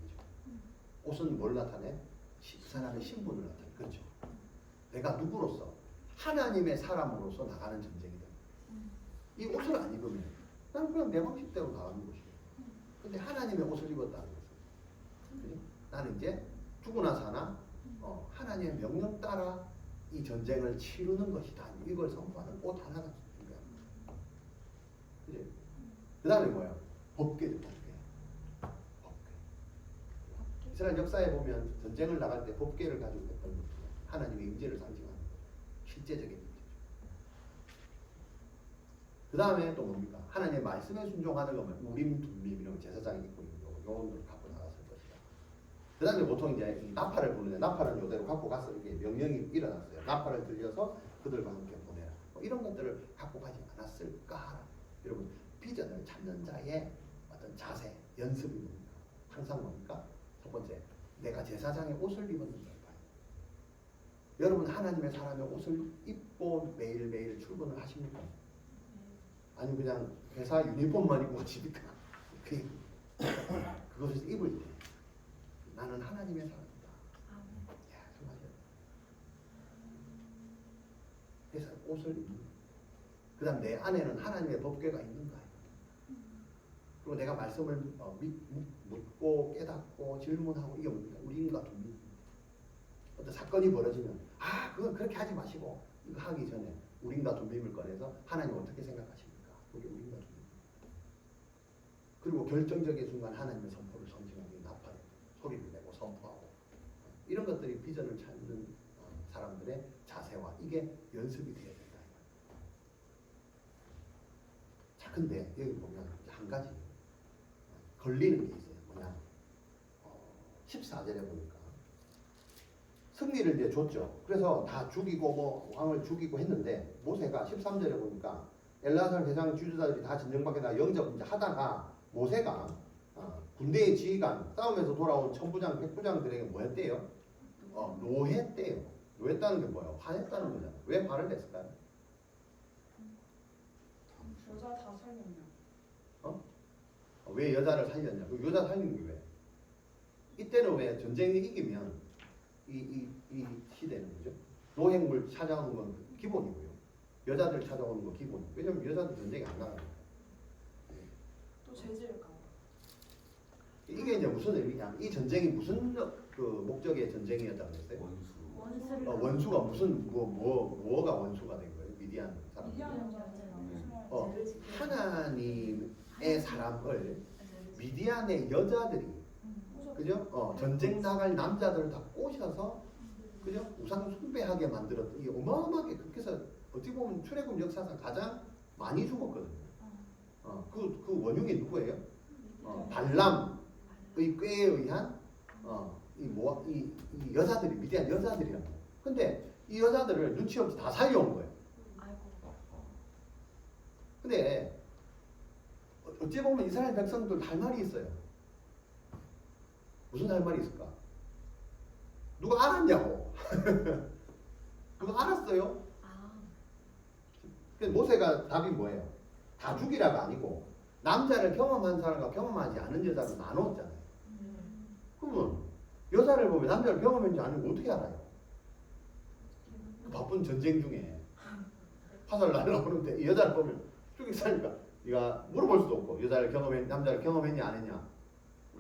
옷은 뭘 나타내? 그 사람의 신분을 나타내. 그렇죠. 내가 누구로서? 하나님의 사람으로서 나가는 전쟁이다. 이 옷을 안 입으면 나는 그냥 내 방식대로 나가는 것이에요. 근데 하나님의 옷을 입었다는 것은, 그죠? 나는 이제 죽으나 사나 하나님의 명령 따라 이 전쟁을 치르는 것이다. 이걸 선포하는 옷 하나가 중요합니다. 그죠? 그 다음에 뭐예요? 법궤도 법궤. 이스라엘 역사에 보면 전쟁을 나갈 때 법궤를 가지고 했던 것도 하나님의 임재를 상징하는 실제적인 임재죠. 그 다음에 또 뭡니까? 하나님의 말씀에 순종하는 거면 우림, 둠림 이런 제사장이 입고 있는 거 이런 걸 갖고 나갔을 것이다. 그 다음에 보통 이제 이 나팔을 부르는데 나팔은 이대로 갖고 가서 이렇게 명령이 일어났어요. 나팔을 들려서 그들과 함께 보내라. 이런 것들을 갖고 가지 않았을까? 여러분, 비전을 찾는 자의 어떤 자세, 연습이 뭡니까? 항상 뭡니까? 첫 번째, 내가 제사장의 옷을 입었는가를 봐요. 여러분, 하나님의 사람의 옷을 입고 매일매일 출근을 하십니까? 아니면 그냥 회사 유니폼만 입고 가십니까? 그것을 입을 때 나는 하나님의 사람이다. 야, 정말. 그래서 옷을 입는. 그다음 내 안에는 하나님의 법궤가 있는가? 그리고 내가 말씀을 묻고 깨닫고 질문하고 이게 뭡니까? 우리인가 둠림. 어떤 사건이 벌어지면 그건 그렇게 하지 마시고 이거 하기 전에 우리인가 둠림을 꺼내서 하나님 어떻게 생각하십니까? 그게 우리인가 둠림. 그리고 결정적인 순간 하나님의 선포를 선징하는 나팔에 소리를 내고 선포하고 이런 것들이 비전을 찾는 사람들의 자세와 이게 연습이 되어야 된다. 자, 근데 여기 보면 한 가지 걸리는 게 있어요. 뭐냐? 14절에 보니까 승리를 이제 줬죠. 그래서 다 죽이고 뭐 왕을 죽이고 했는데 모세가 13절에 보니까 엘라살 대장 주지사들이 다 진영밖에 다 영접 이제 하다가 모세가 군대의 지휘관 싸움에서 돌아온 천부장 백부장들에게 뭐 했대요? 노했대요. 노했다는 게 뭐예요? 화냈다는 거잖아요. 왜 화를 냈을까요? 여자 다 살렸냐? 왜 여자를 살렸냐? 그 여자 살린 게 왜? 이때는 왜 전쟁이 이기면 이 시대는 그죠? 노획물 찾아오는 건 기본이고요. 여자들 찾아오는 건 기본이고. 왜냐면 여자들 전쟁이 안 나가니까. 또 재질까? 이게 이제 무슨 의미냐? 이 전쟁이 무슨 그 목적의 전쟁이었다고 했어요? 원수가 무슨 뭐가 원수가 된 거예요? 미디안 사람. 하나님의 사람을 미디안의 여자들이 그죠? 전쟁 나갈 남자들을 다 꼬셔서 그죠? 우상 숭배하게 만들었던 이게 어마어마하게 그렇게 해서 어떻게 보면 출애굽 역사상 가장 많이 죽었거든요. 그 원흉이 누구예요? 발람의 꾀에 의한 이 여자들이 위대한 여자들이라고. 근데 이 여자들을 눈치 없이 다 살려온 거예요. 근데 어찌 보면 이스라엘 백성들 할 말이 있어요. 무슨 할 말이 있을까? 누가 알았냐고. 누가 알았어요? 그래서 모세가 답이 뭐예요? 다 죽이라가 아니고 남자를 경험한 사람과 경험하지 않은 여자로 나눴잖아요. 그러면 여자를 보면 남자를 경험했는지 아니고 어떻게 알아요? 그 바쁜 전쟁 중에 화살 날라오는데 이 여자를 보면 죽이 사니까 네가 물어볼 수도 없고 남자를 경험했냐 안 했냐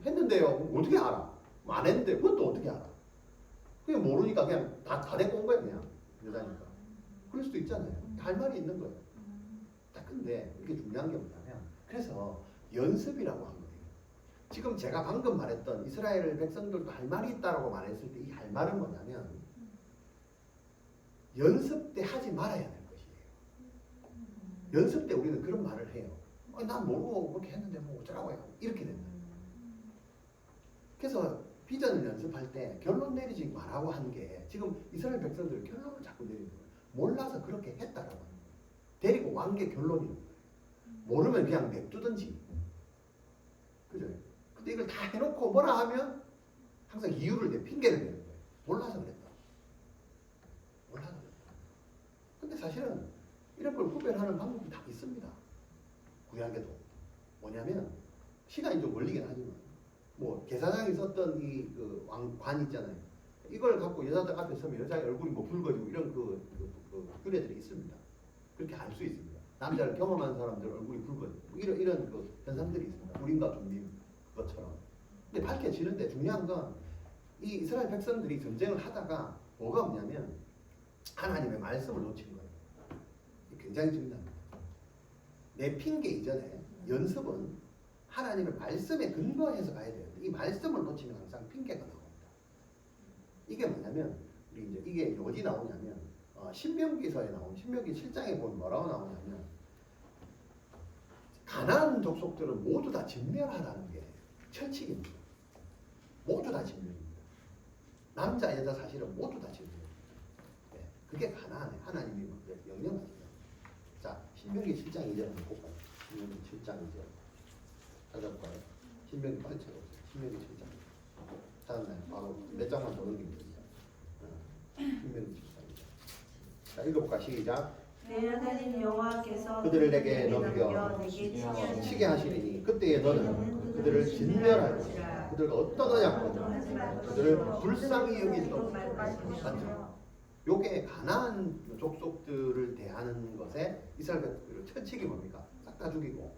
했는데요. 그럼 어떻게 알아? 안 했는데 그것도 어떻게 알아? 그냥 모르니까 그냥 다 데리고 온 거예요. 그냥 여자니까. 그럴 수도 있잖아요. 할 말이 있는 거예요. 근데 이게 중요한 게 뭐냐면 그래서 연습이라고 한 거예요. 지금 제가 방금 말했던 이스라엘 백성들도 할 말이 있다라고 말했을 때 이 할 말은 뭐냐면 연습 때 하지 말아야 될 것이에요. 연습 때 우리는 그런 말을 해요. 난 모르고 그렇게 했는데 뭐 어쩌라고요. 이렇게 된다. 그래서 비전을 연습할 때 결론 내리지 말라고 한 게 지금 이스라엘 백성들이 결론을 자꾸 내리는 거예요. 몰라서 그렇게 했다라고 하는 거예요. 데리고 완 게 결론이에요. 모르면 그냥 냅두든지. 그죠? 근데 이걸 다 해놓고 뭐라 하면 항상 이유를 내 핑계를 대는 거예요. 몰라서 그랬다. 몰라서 그랬다. 근데 사실은 이런 걸 구별하는 방법이 다 있습니다. 구약에도. 뭐냐면 시간이 좀 걸리긴 하지만 뭐 계사장이 썼던 이 그 왕관 있잖아요. 이걸 갖고 여자들 앞에 서면 여자의 얼굴이 뭐 붉어지고 이런 그 규례들이 있습니다. 그렇게 알 수 있습니다. 남자를 경험한 사람들 얼굴이 붉어지고 이런 그 현상들이 있습니다. 우림과 둠림 그것처럼. 근데 밝혀지는데 중요한 건 이 이스라엘 백성들이 전쟁을 하다가 뭐가 없냐면 하나님의 말씀을 놓친 거예요. 굉장히 중요합니다. 내 핑계 이전에 연습은 하나님의 말씀에 근거해서 가야 돼요. 이 말씀을 놓치면 항상 핑계가 나옵니다. 이게 뭐냐면 우리 이제 이게 어디 나오냐면 신명기서에 나온 신명기 7장에 보면 뭐라고 나오냐면 가나안 족속들은 모두 다 진멸하라는 게 철칙입니다. 모두 다 진멸입니다. 남자 여자 사실은 모두 다 진멸입니다. 네, 그게 가나안의 하나님이 명령하시죠. 자, 신명기 7장 2절 한번 볼까요? 신명기 7장 2절 찾아볼까요? 신명기 빨리 찾아보세요. 신명기 7장 찾았나요? 바로 몇 장만 더 넘기면 됩니다. 신명기 7장 2절. 자, 읽어볼까? 시작. 내 하나님 여호와께서 그들을 내게 넘겨 내게 치게 하시리니 그때에 너는 그들을 진멸할 것이다. 그들과 어떤 언약도 그들을 불쌍히 여기지도 않죠. 요게 가나안 족속들을 대하는 것에 이스라엘 백성들의 처칙이 뭡니까? 싹 다 죽이고,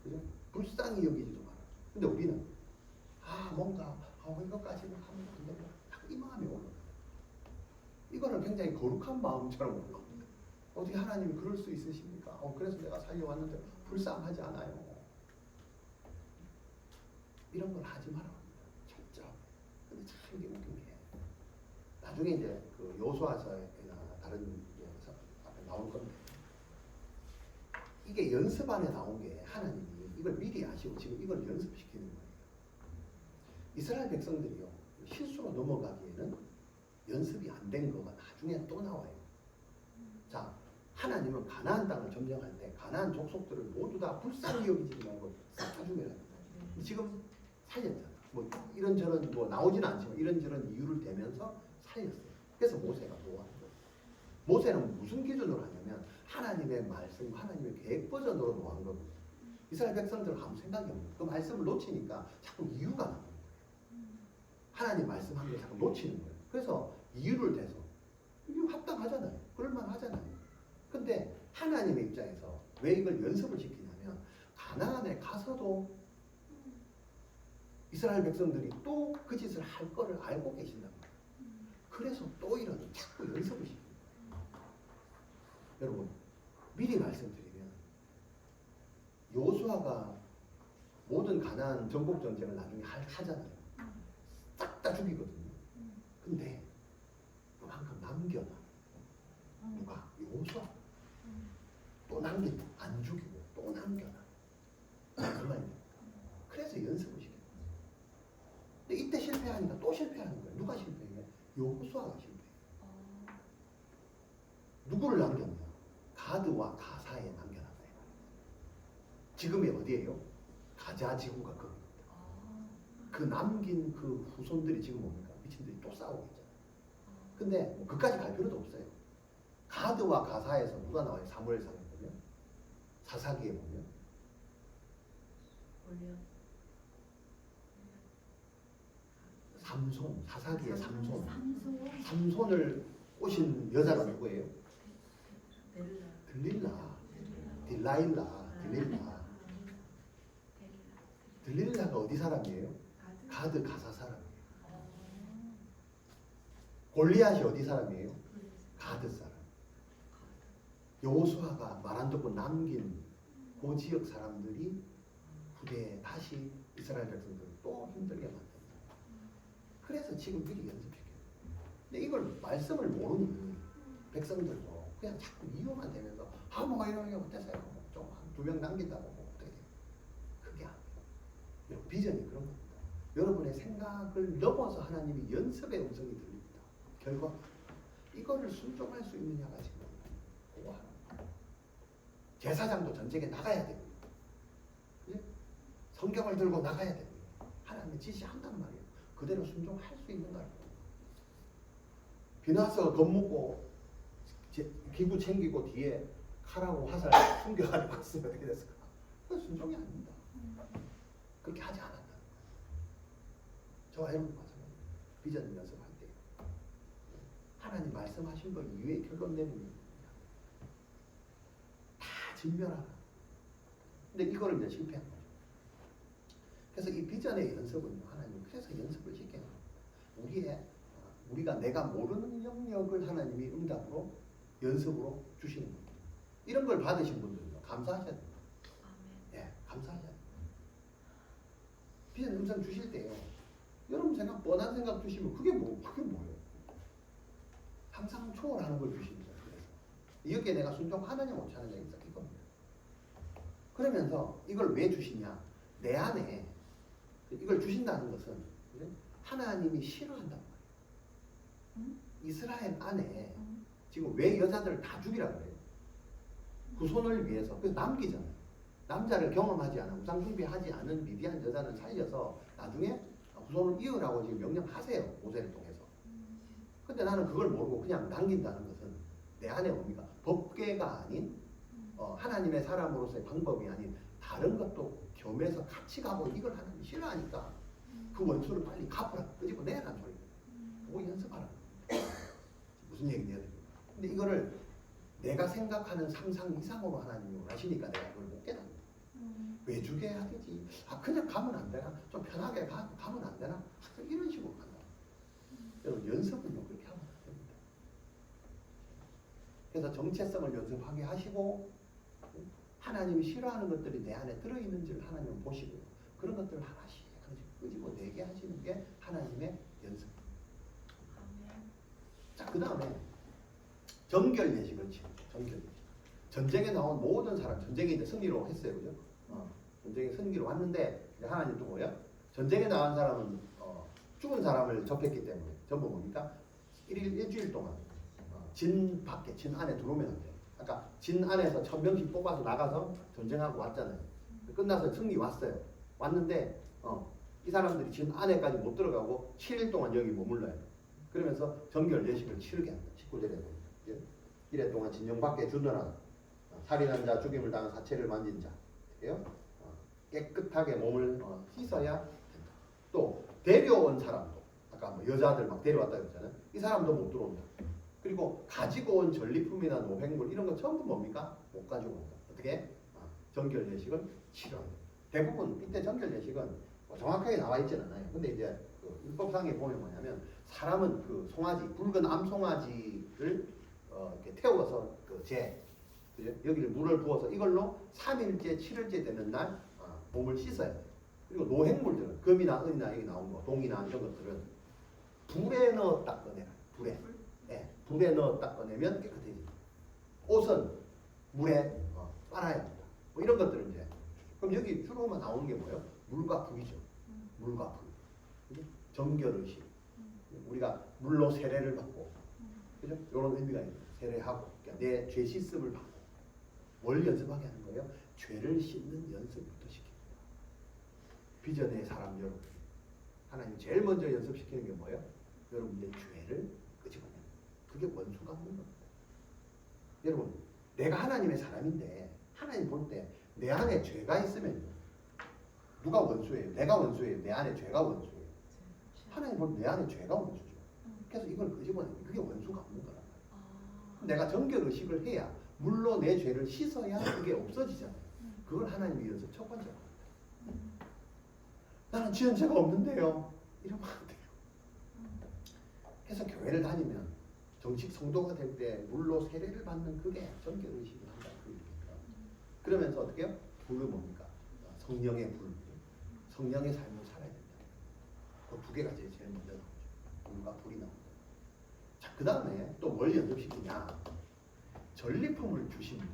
그죠? 불쌍히 여기지도 마라. 근데 우리는 뭔가 이것까지는 하면 안 된다. 이 마음이 올라가요. 이거는 굉장히 거룩한 마음처럼 올라옵니다. 어떻게 하나님이 그럴 수 있으십니까? 그래서 내가 살려왔는데 불쌍하지 않아요. 이런 걸 하지 말아야 합니다. 철저하게. 근데 참 이게 웃긴 게 나중에 이제 그 요수아서나 다른 데서 앞에 나올 건데 이게 연습 안에 나온 게 하나님이 이걸 미리 아시고 지금 이걸 연습시키는 거예요. 이스라엘 백성들이요 실수로 넘어가기에는 연습이 안 된 거가 나중에 또 나와요. 자, 하나님은 가나안 땅을 점령할 때 가나안 족속들을 모두 다 불쌍히 여기지 말고 싹 다 죽여라. 지금 살렸잖아. 뭐 이런저런 뭐 나오지는 않지만 이런저런 이유를 대면서 살렸어요. 그래서 모세가 노하는 거예요. 모세는 무슨 기준으로 하냐면 하나님의 말씀, 하나님의 계획 버전으로 노한 거고 이스라엘 백성들은 아무 생각이 없는 거예요. 그 말씀을 놓치니까 자꾸 이유가 나는 거예요. 하나님 말씀한 걸 자꾸 놓치는 거예요. 그래서 이유를 대서 이거 합당하잖아요. 그럴만하잖아요. 근데 하나님의 입장에서 왜 이걸 연습을 시키냐면 가나안에 가서도 이스라엘 백성들이 또 그 짓을 할 거를 알고 계신단 말이에요. 그래서 또 이런 자꾸 연습을 시킵니다. 여러분 미리 말씀드리면 요수아가 모든 가나안 정복 전쟁을 나중에 하잖아요. 싹 다 죽이거든요. 근데 그만큼 남겨놔. 누가? 요수아. 또 남기고 안 죽이고 또 남겨놔. 그 말입니다. 그래서 연습을 시켜요. 하니까 또 실패하는 거예요. 누가 실패해? 여호수아가 실패해. 누구를 남겼냐? 가드와 가사에 남겨놨어요. 지금이 어디예요? 가자 지구가 겁니다. 그 남긴 그 후손들이 지금 뭡니까? 미친들이 또 싸우고 있잖아요. 근데 뭐 그까지 갈 필요도 없어요. 가드와 가사에서 누가 나와요? 사무엘상에 보면, 사사기에 보면 삼손, 사사기의 삼손을 꼬신 여자가 누구예요? 들릴라가 어디 사람이에요? 가드 가사 사람이에요. 골리앗이 어디 사람이에요? 가드 사람. 여호수아가 말 안 듣고 남긴 그 지역 사람들이 후대에 다시 이스라엘 백성들을 또 힘들게 만든다. 그래서 지금 미리 연습시켜요. 근데 이걸 말씀을 모르니 백성들도 그냥 자꾸 이유만 대면서 뭐가 이러는 게 어때서요? 좀 두 명 남긴다고 뭐 어떻게 돼요? 그게 아니에요. 비전이 그런 겁니다. 여러분의 생각을 넘어서 하나님이 연습의 음성이 들립니다. 결과 이거를 순종할 수 있느냐가 지금 그거 하는 거예요. 제사장도 전쟁에 나가야 됩니다. 그죠? 성경을 들고 나가야 됩니다. 하나님의 지시한다는 말이에요. 그대로 순종할 수 있는가요? 비나서 겁먹고 기구 챙기고 뒤에 칼하고 화살 숨겨가지고 갔으면 어떻게 됐을까? 그건 순종이 아닙니다. 그렇게 하지 않았다. 저와 여러분 마찬가지. 비전 연습할 때 하나님 말씀하신 걸 이외에 결론 내는 겁니다. 다 진멸하라. 근데 이거를 이제 실패한 거죠. 그래서 이 비전의 연습은요, 하나님 그래서 연습을 시켜요. 우리가 내가 모르는 영역을 하나님이 응답으로 연습으로 주시는 겁니다. 이런 걸 받으신 분들은요, 감사하셔야 됩니다. 예, 감사하셔야 됩니다. 비전 음성 주실 때요, 여러분 생각, 뻔한 생각 주시면 그게 뭐예요? 항상 초월하는 걸 주시는 거예요. 그래서 이렇게 내가 순종하느냐 못하느냐 이겁니다. 그러면서 이걸 왜 주시냐? 내 안에 이걸 주신다는 것은 하나님이 싫어한단 말이에요. 이스라엘 안에 지금 왜 여자들을 다 죽이라 그래요? 후손을 위해서. 그래서 남기잖아요. 남자를 경험하지 않은, 우상 숭배하지 않은 미디안 여자는 살려서 나중에 후손을 이으라고 지금 명령하세요. 모세를 통해서. 근데 나는 그걸 모르고 그냥 남긴다는 것은 내 안에 뭡니까? 법궤가 아닌 하나님의 사람으로서의 방법이 아닌 다른 것도 겸해서 같이 가고, 이걸 하나님이 싫어하니까 그 원수를 빨리 갚으라, 끄집어 내라는 소리예요. 그거 연습하라. 무슨 얘기인지 이해됩니까? 근데 이거를 내가 생각하는 상상 이상으로 하나님이 원하시니까 내가 그걸 못 깨닫는 거예요. 왜 주게 해야 되지? 그냥 가면 안 되나? 좀 편하게 가면 안 되나? 이런 식으로 간다. 여러분 연습은요 그렇게 하면 안 됩니다. 그래서 정체성을 연습하게 하시고, 하나님이 싫어하는 것들이 내 안에 들어있는지를 하나님은 보시고요. 그런 것들을 하나씩 끄집어 내게 하시는 게 하나님의 연습. 자, 그 다음에 정결 예식을 치르죠. 정결 예식. 전쟁에 나온 모든 사람, 전쟁에 이제 승리로 했어요, 그죠? 전쟁에 승리로 왔는데 하나님 또 뭐예요? 전쟁에 나간 사람은 죽은 사람을 접했기 때문에 전부 뭡니까? 일주일 동안 진 밖에, 진 안에 들어오면 안 돼요. 아까 진 안에서 1000명씩 뽑아서 나가서 전쟁하고 왔잖아요. 끝나서 승리 왔어요. 왔는데 이 사람들이 진 안에까지 못 들어가고 7일 동안 여기 머물러요. 그러면서 정결 예식을 치르게 합니다. 19절에 보면. 이래 동안 진영 밖에 주둔하라. 살인한 자, 죽임을 당한 사체를 만진 자, 깨끗하게 몸을 씻어야 된다. 또 데려온 사람도, 아까 뭐 여자들 막 데려왔다 그랬잖아요. 이 사람도 못 들어온다. 그리고 가지고 온 전리품이나 노획물 이런 거 전부 뭡니까? 못 가지고 온다. 어떻게? 정결 예식을 치러요. 대부분 이때 정결 예식은 정확하게 나와 있지는 않아요. 근데 이제 그 율법상에 보면 뭐냐면, 사람은 그 송아지, 붉은 암송아지를 이렇게 태워서 그죠? 여기를 물을 부어서 이걸로 3일째, 7일째 되는 날 몸을 씻어야 돼요. 그리고 노획물들은 금이나 은이나 여기 나온 거, 동이나 이런 것들은 불에 넣었다 꺼내라. 불에 넣었다 꺼내면 깨끗해집니다. 옷은 물에 빨아야 합니다. 뭐 이런 것들은 이제, 그럼 여기 주로만 나오는 게 뭐예요? 물과 불이죠. 물과 불. 그죠? 정결의식. 우리가 물로 세례를 받고, 그죠? 이런 의미가 있는 세례하고, 그러니까 내 죄 씻음을 받고. 뭘 연습하게 하는 거예요? 죄를 씻는 연습부터 시킵니다. 비전의 사람 여러분, 하나님 제일 먼저 연습시키는 게 뭐예요? 여러분의 죄를 끄집어내는 거예요. 그게 원수 갚는 겁니다. 여러분, 내가 하나님의 사람인데 하나님 볼 때 내 안에 죄가 있으면 누가 원수예요? 내가 원수예요? 내 안에 죄가 원수예요? 하나님 볼 때 내 안에 죄가 원수죠. 그래서 이걸 끄집어내는 그게 원수 갚는 거란 말이에요. 내가 정결의식을 해야 물로 내 죄를 씻어야 그게 없어지잖아요. 그걸 하나님이 연습 첫 번째로 합니다. 나는 지은 죄가 없는데요. 이러면 안 돼요. 그래서 교회를 다니면 정식 성도가 될 때 물로 세례를 받는 그게 정결의식을 한다. 그러면서 어떻게 해요? 불은 뭡니까? 성령의 불. 성령의 삶을 살아야 된다. 그 두 개가 제일 먼저 나오죠. 불과 불이 나옵니다. 자, 그 다음에 또 뭘 연습시키냐? 전리품을 주십니다.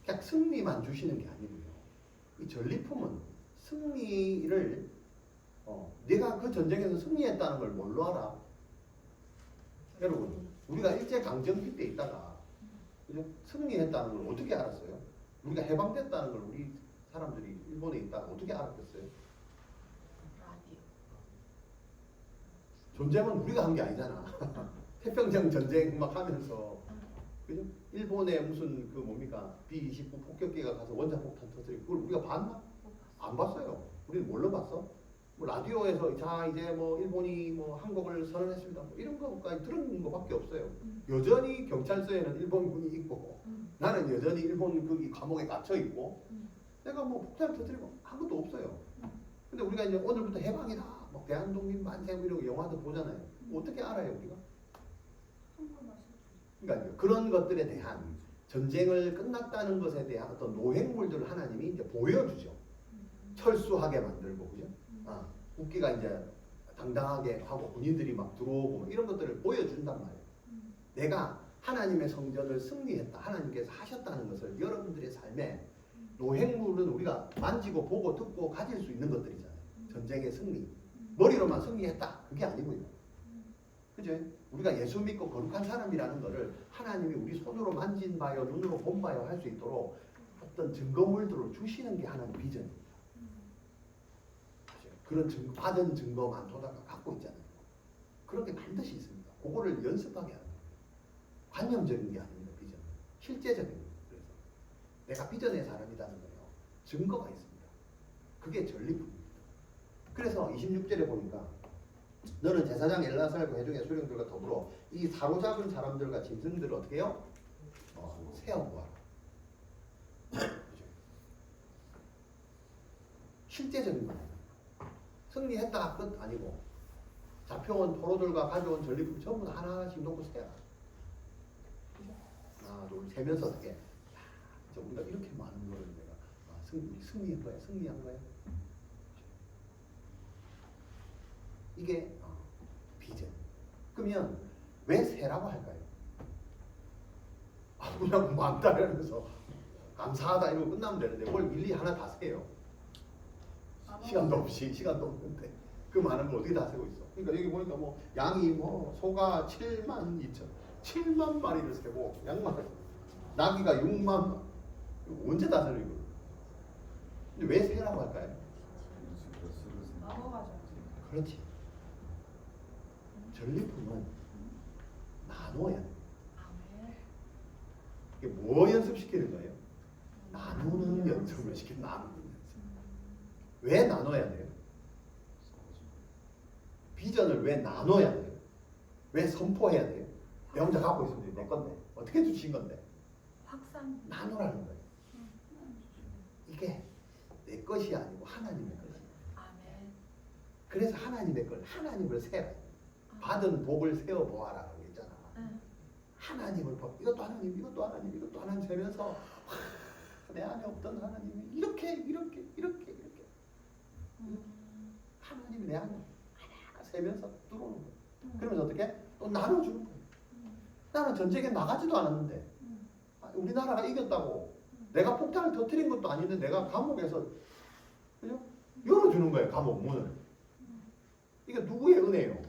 그냥 승리만 주시는 게 아니고요. 이 전리품은 승리를 내가 그 전쟁에서 승리했다는 걸 뭘로 알아? 여러분, 우리가 일제강점기 때 있다가 그죠? 승리했다는 걸 어떻게 알았어요? 우리가 해방됐다는 걸 우리 사람들이 일본에 있다가 어떻게 알았겠어요? 라디오. 전쟁은 우리가 한 게 아니잖아. 태평양 전쟁 막 하면서 그죠? 일본에 무슨 그 뭡니까 B-29 폭격기가 가서 원자폭탄 터뜨리고 그걸 우리가 봤나? 안 봤어요. 우리는 뭘로 봤어? 뭐 라디오에서 자 이제 뭐 일본이 뭐 한국을 선언했습니다. 뭐 이런 거까지 들은 거밖에 없어요. 여전히 경찰서에는 일본군이 있고 나는 여전히 일본 거기 감옥에 갇혀 있고 내가 뭐 폭탄을 터뜨리고 한 것도 없어요. 근데 우리가 이제 오늘부터 해방이다. 뭐 대한독립 만세 이런 거 영화도 보잖아요. 어떻게 알아요 우리가? 그러니까 그런 것들에 대한 전쟁을 끝났다는 것에 대한 어떤 노획물들을 하나님이 이제 보여주죠. 철수하게 만들고 그죠? 국기가 이제 당당하게 하고 군인들이 막 들어오고 막 이런 것들을 보여준단 말이에요. 내가 하나님의 성전을 승리했다. 하나님께서 하셨다는 것을 여러분들의 삶에 노획물은 우리가 만지고 보고 듣고 가질 수 있는 것들이잖아요. 전쟁의 승리. 머리로만 승리했다. 그게 아니고요. 그죠? 우리가 예수 믿고 거룩한 사람이라는 것을 하나님이 우리 손으로 만진 바요, 눈으로 본 바요 할 수 있도록 어떤 증거물들을 주시는 게 하나님 비전입니다. 그런 받은 증거만 도다가 갖고 있잖아요. 그런 게 반드시 있습니다. 그거를 연습하게 하는 거예요. 관념적인 게 아닙니다. 비전. 실제적인 거예요. 그래서 내가 비전의 사람이라는 거예요. 증거가 있습니다. 그게 전리품입니다. 그래서 26절에 보니까 너는 제사장 엘라살과 회중의 수령들과 더불어 이 사로잡은 사람들과 짐승들을 어떻게 해요? 세어보아라. 실제적인 거예요. 승리했다 끝 아니고 잡혀온 포로들과 가져온 전리품 전부 다 하나하나씩 놓고 세라. 하나 둘 세면서 어떻게 우리가 이렇게 많은 거를 내가 승리한 거야. 승리한 거야. 이게 비전. 그러면 왜 세라고 할까요? 그냥 많다 이러면서 감사하다 이러고 끝나면 되는데 뭘 일일이 하나 다 세요. 시간도 없는데 그 많은 걸 어떻게 다 세고 있어? 그러니까 여기 보니까 뭐 양이 뭐 소가 7만 마리를 세고 양만 나귀가 6만 언제 다 세는 이거? 근데 왜 세라고 할까요? 나눠가죠. 그렇지. 전리품은 나눠야 돼. 이게 뭐 연습시키는 거예요? 나누는 연습을 시키는 나누는 연습. 왜 나눠야 돼요? 비전을 왜 나눠야 돼요? 왜 선포해야 돼요? 내 혼자 갖고 있으면 내 건데 어떻게 주신 건데? 확산. 나누라는 거예요. 이게 내 것이 아니고 하나님의 것이에요. 아멘. 그래서 하나님의 걸 하나님을 세라. 받은 복을 세어 보아라라고 했잖아. 하나님을 봐. 이것도 하나님, 이것도 하나님, 이것도 하나님 세면서 내 안에 없던 하나님이 이렇게 하나님이 내 안에 하나 세면서 들어오는 거예요. 그러면서 어떻게? 또 나눠주는 거예요. 나는 전쟁에 나가지도 않았는데 우리나라가 이겼다고 내가 폭탄을 터뜨린 것도 아닌데 내가 감옥에서 그죠? 열어주는 거예요. 감옥 문을. 어떻게 누구의 은혜요?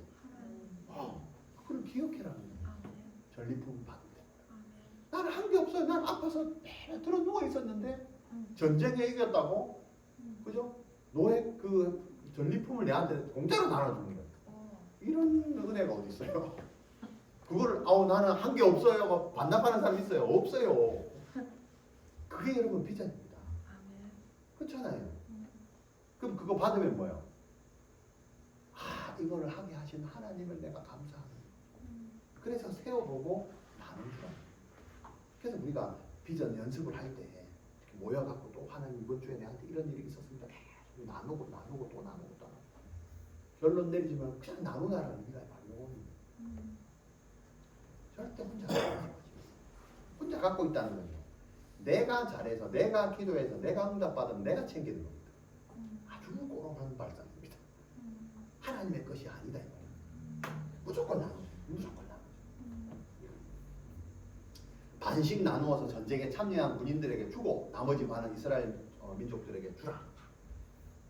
그걸 기억해라는 거예요. 전리품 받을 때. 나는 한 게 없어요. 난 아파서 내내 들어 누워 있었는데 전쟁에 이겼다고, 그죠? 노예 그 전리품을 내한테 공짜로 나눠주는 거예요. 이런 은혜가 어디 있어요? 그거를 나는 한 게 없어요. 반납하는 사람 있어요? 없어요. 그게 여러분 비전입니다. 그렇잖아요. 그럼 그거 받으면 뭐예요? 이거를 하게 하신 하나님을 내가 감사하는. 그래서 세워보고 나누는 거예요. 그래서 우리가 비전 연습을 할 때 이렇게 모여갖고 또 하나님 이번 주에 내한테 이런 일이 있었습니다. 계속 나누고 또 나누고. 결론 내리지 말고 그냥 나누라는 의미가 바로 요겁니다. 절대 혼자 갖고 있는 거지. 혼자 갖고 있다는 거죠. 내가 잘해서, 내가 기도해서, 내가 응답받으면 내가 챙기는 겁니다. 아주 꼬롱한 발상입니다. 하나님의 것이 아니다 이 말이에요. 무조건 나누죠. 반씩 나누어서 전쟁에 참여한 군인들에게 주고 나머지 많은 이스라엘 민족들에게 주라.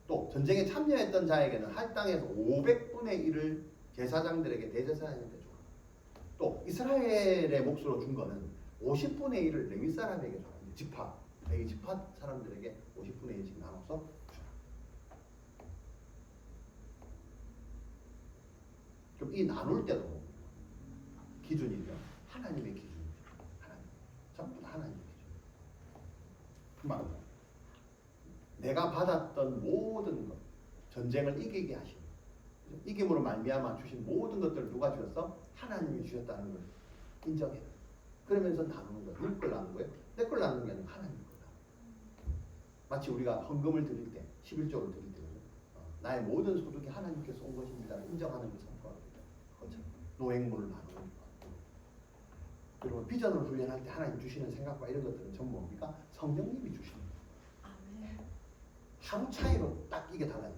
또 전쟁에 참여했던 자에게는 할당에서 500분의 1을 제사장들에게 대제사장한테 주라. 또 이스라엘의 몫으로 준 거는 50분의 1을 레위 사람에게 주라. 지파, 레위 지파 사람들에게 50분의 1씩 나눠서 주라. 그럼 이 나눌 때도 기준이죠. 하나님의 기준. 전부 다 하나님의 기준. 그 말은 내가 받았던 모든 것, 전쟁을 이기게 하신, 이김으로 말미암아 주신 모든 것들을 누가 주셨어? 하나님이 주셨다는 걸 인정해. 그러면서 나누는 거예요. 누구 걸 나누는 거예요? 내 걸 나누는 게 아니라 하나님 걸 나누는. 마치 우리가 헌금을 드릴 때, 11조를 드릴 때 나의 모든 소득이 하나님께서 온 것입니다. 인정하는 걸 선포합니다. 그렇죠. 노획물을 나누는 거. 그리고 비전을 훈련할 때 하나님 주시는 생각과 이런 것들은 전부 뭡니까? 성령님이 주시는 거예요. 하루 차이로 딱 이게 달라요.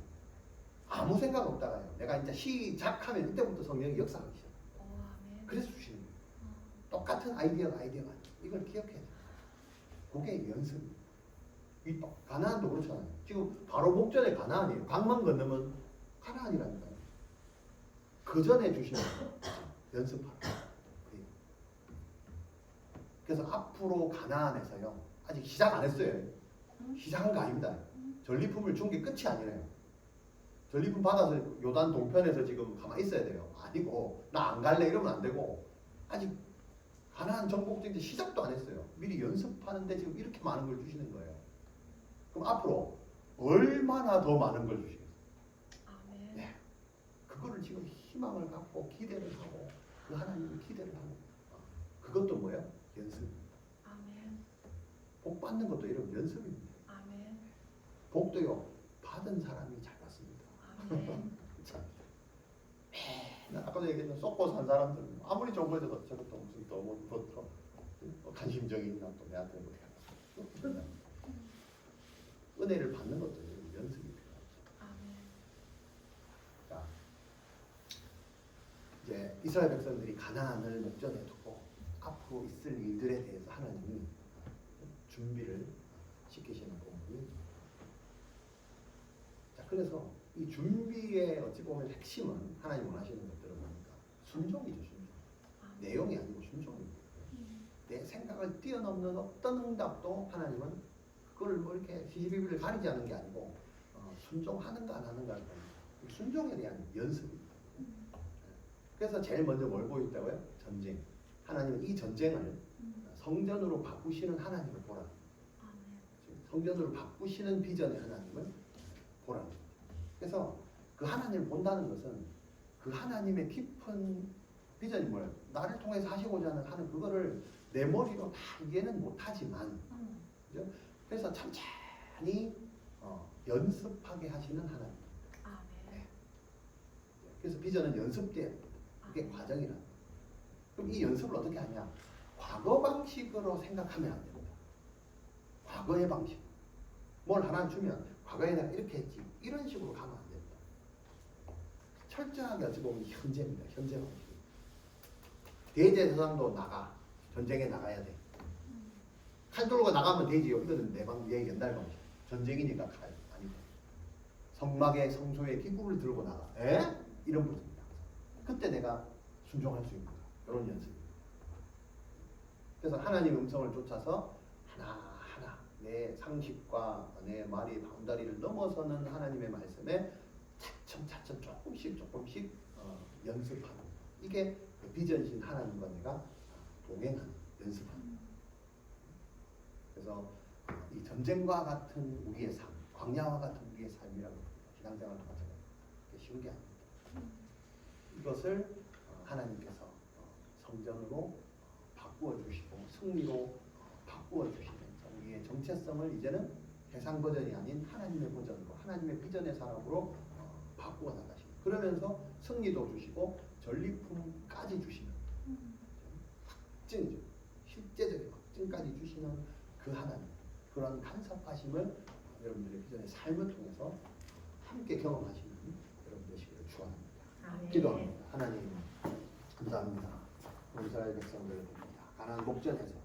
아무 생각 없다가요. 내가 이제 시작하면 이때부터 성령이 역사하기 시작해요. 그래서 주시는 거예요. 똑같은 아이디어가 아니에요. 이걸 기억해야 돼요. 그게 연습이에요. 가나안도 그렇잖아요. 지금 바로 목전에 가나안이에요. 강만 건너면 가나안이라니까요. 그 전에 주시는 거예요. 연습하라. 그래서 앞으로 가나안에서요. 아직 시작 안 했어요. 시작한 거 아닙니다. 전리품을 준 게 끝이 아니래요. 전리품 받아서 요단 동편에서 지금 가만히 있어야 돼요. 아니고 나 안 갈래 이러면 안 되고 아직 가나안 정복전 이제 시작도 안 했어요. 미리 연습하는데 지금 이렇게 많은 걸 주시는 거예요. 그럼 앞으로 얼마나 더 많은 걸 주시겠어요? 네. 그거를 지금 희망을 갖고 기대를 하고 그 하나님을 기대를 하고 그것도 뭐예요? 연습입니다. 복 받는 것도 이런 연습입니다. 복도요 받은 사람이 잘 받습니다. 참. 아까도 얘기했던 쏟고 산 사람들은 아무리 좋은 거 해도 저것도 무슨 또 관심정이 있나 또 내한테 어떻게 하나. 은혜를 받는 것도 연습이 필요하죠. 자, 이제 이스라엘 백성들이 가나안을 목전에 두고 앞으로 있을 일들에 대해서 하나님이 준비를 시키시는 부분이. 자, 그래서 이 준비의 어찌 보면 핵심은 하나님 원하시는 것들은 뭡니까? 순종이죠, 순종. 내용이 아니고 순종입니다. 내 생각을 뛰어넘는 어떤 응답도 하나님은 그걸 뭐 이렇게 시시비비를 가리지 않는 게 아니고 순종하는가 안 하는가 순종에 대한 연습입니다. 그래서 제일 먼저 뭘 보였다고요? 전쟁. 하나님은 이 전쟁을 성전으로 바꾸시는 하나님을 보라. 성전으로 바꾸시는 비전의 하나님을 보라. 그래서 그 하나님을 본다는 것은 그 하나님의 깊은 비전이 뭐예요? 나를 통해서 하시고자 하는 그거를 내 머리로 다 이해는 못하지만 그죠? 그래서 천천히 연습하게 하시는 하나님. 네. 그래서 비전은 연습돼야 됩니다. 그게 과정이라. 그럼 이 연습을 어떻게 하냐? 과거 방식으로 생각하면 안 됩니다. 과거의 방식. 뭘 하나 주면 과거에 내가 이렇게 했지. 이런 식으로 가면 안 됩니다. 철저하게 어찌 보면 현재입니다. 현재 방식. 대제사장도 나가. 전쟁에 나가야 돼. 칼 들고 나가면 되지요. 이거는 내 옛날 방식. 전쟁이니까 칼 아니고. 성막에 성소에 기구를 들고 나가. 이런 부분입니다. 그때 내가 순종할 수 있는가 이런 연습. 그래서 하나님의 음성을 쫓아서 하나하나 내 상식과 내 말의 바운다리를 넘어서는 하나님의 말씀에 차츰차츰 조금씩 연습하는 이게 그 비전신 하나님과 내가 동행하는 연습하는. 그래서 이 전쟁과 같은 우리의 삶, 광야와 같은 우리의 삶이라고 신앙생활을 통해서 쉬운 게 아닙니다. 이것을 하나님께서 성전으로 바꾸어 주시고 승리로 바꾸어 주시면서 우리의 정체성을 이제는 세상 버전이 아닌 하나님의 버전으로 하나님의 비전의 사람으로 바꾸어 나가시고 그러면서 승리도 주시고 전리품까지 주시는 확증이죠. 실제적인 확증까지 주시는 그 하나님 그런 간섭하심을 여러분들의 비전의 삶을 통해서 함께 경험하시는 여러분 되시기를 축원합니다. 기도합니다. 하나님 감사합니다. 이스라엘 백성들을 봅니다. 가나안 목전에서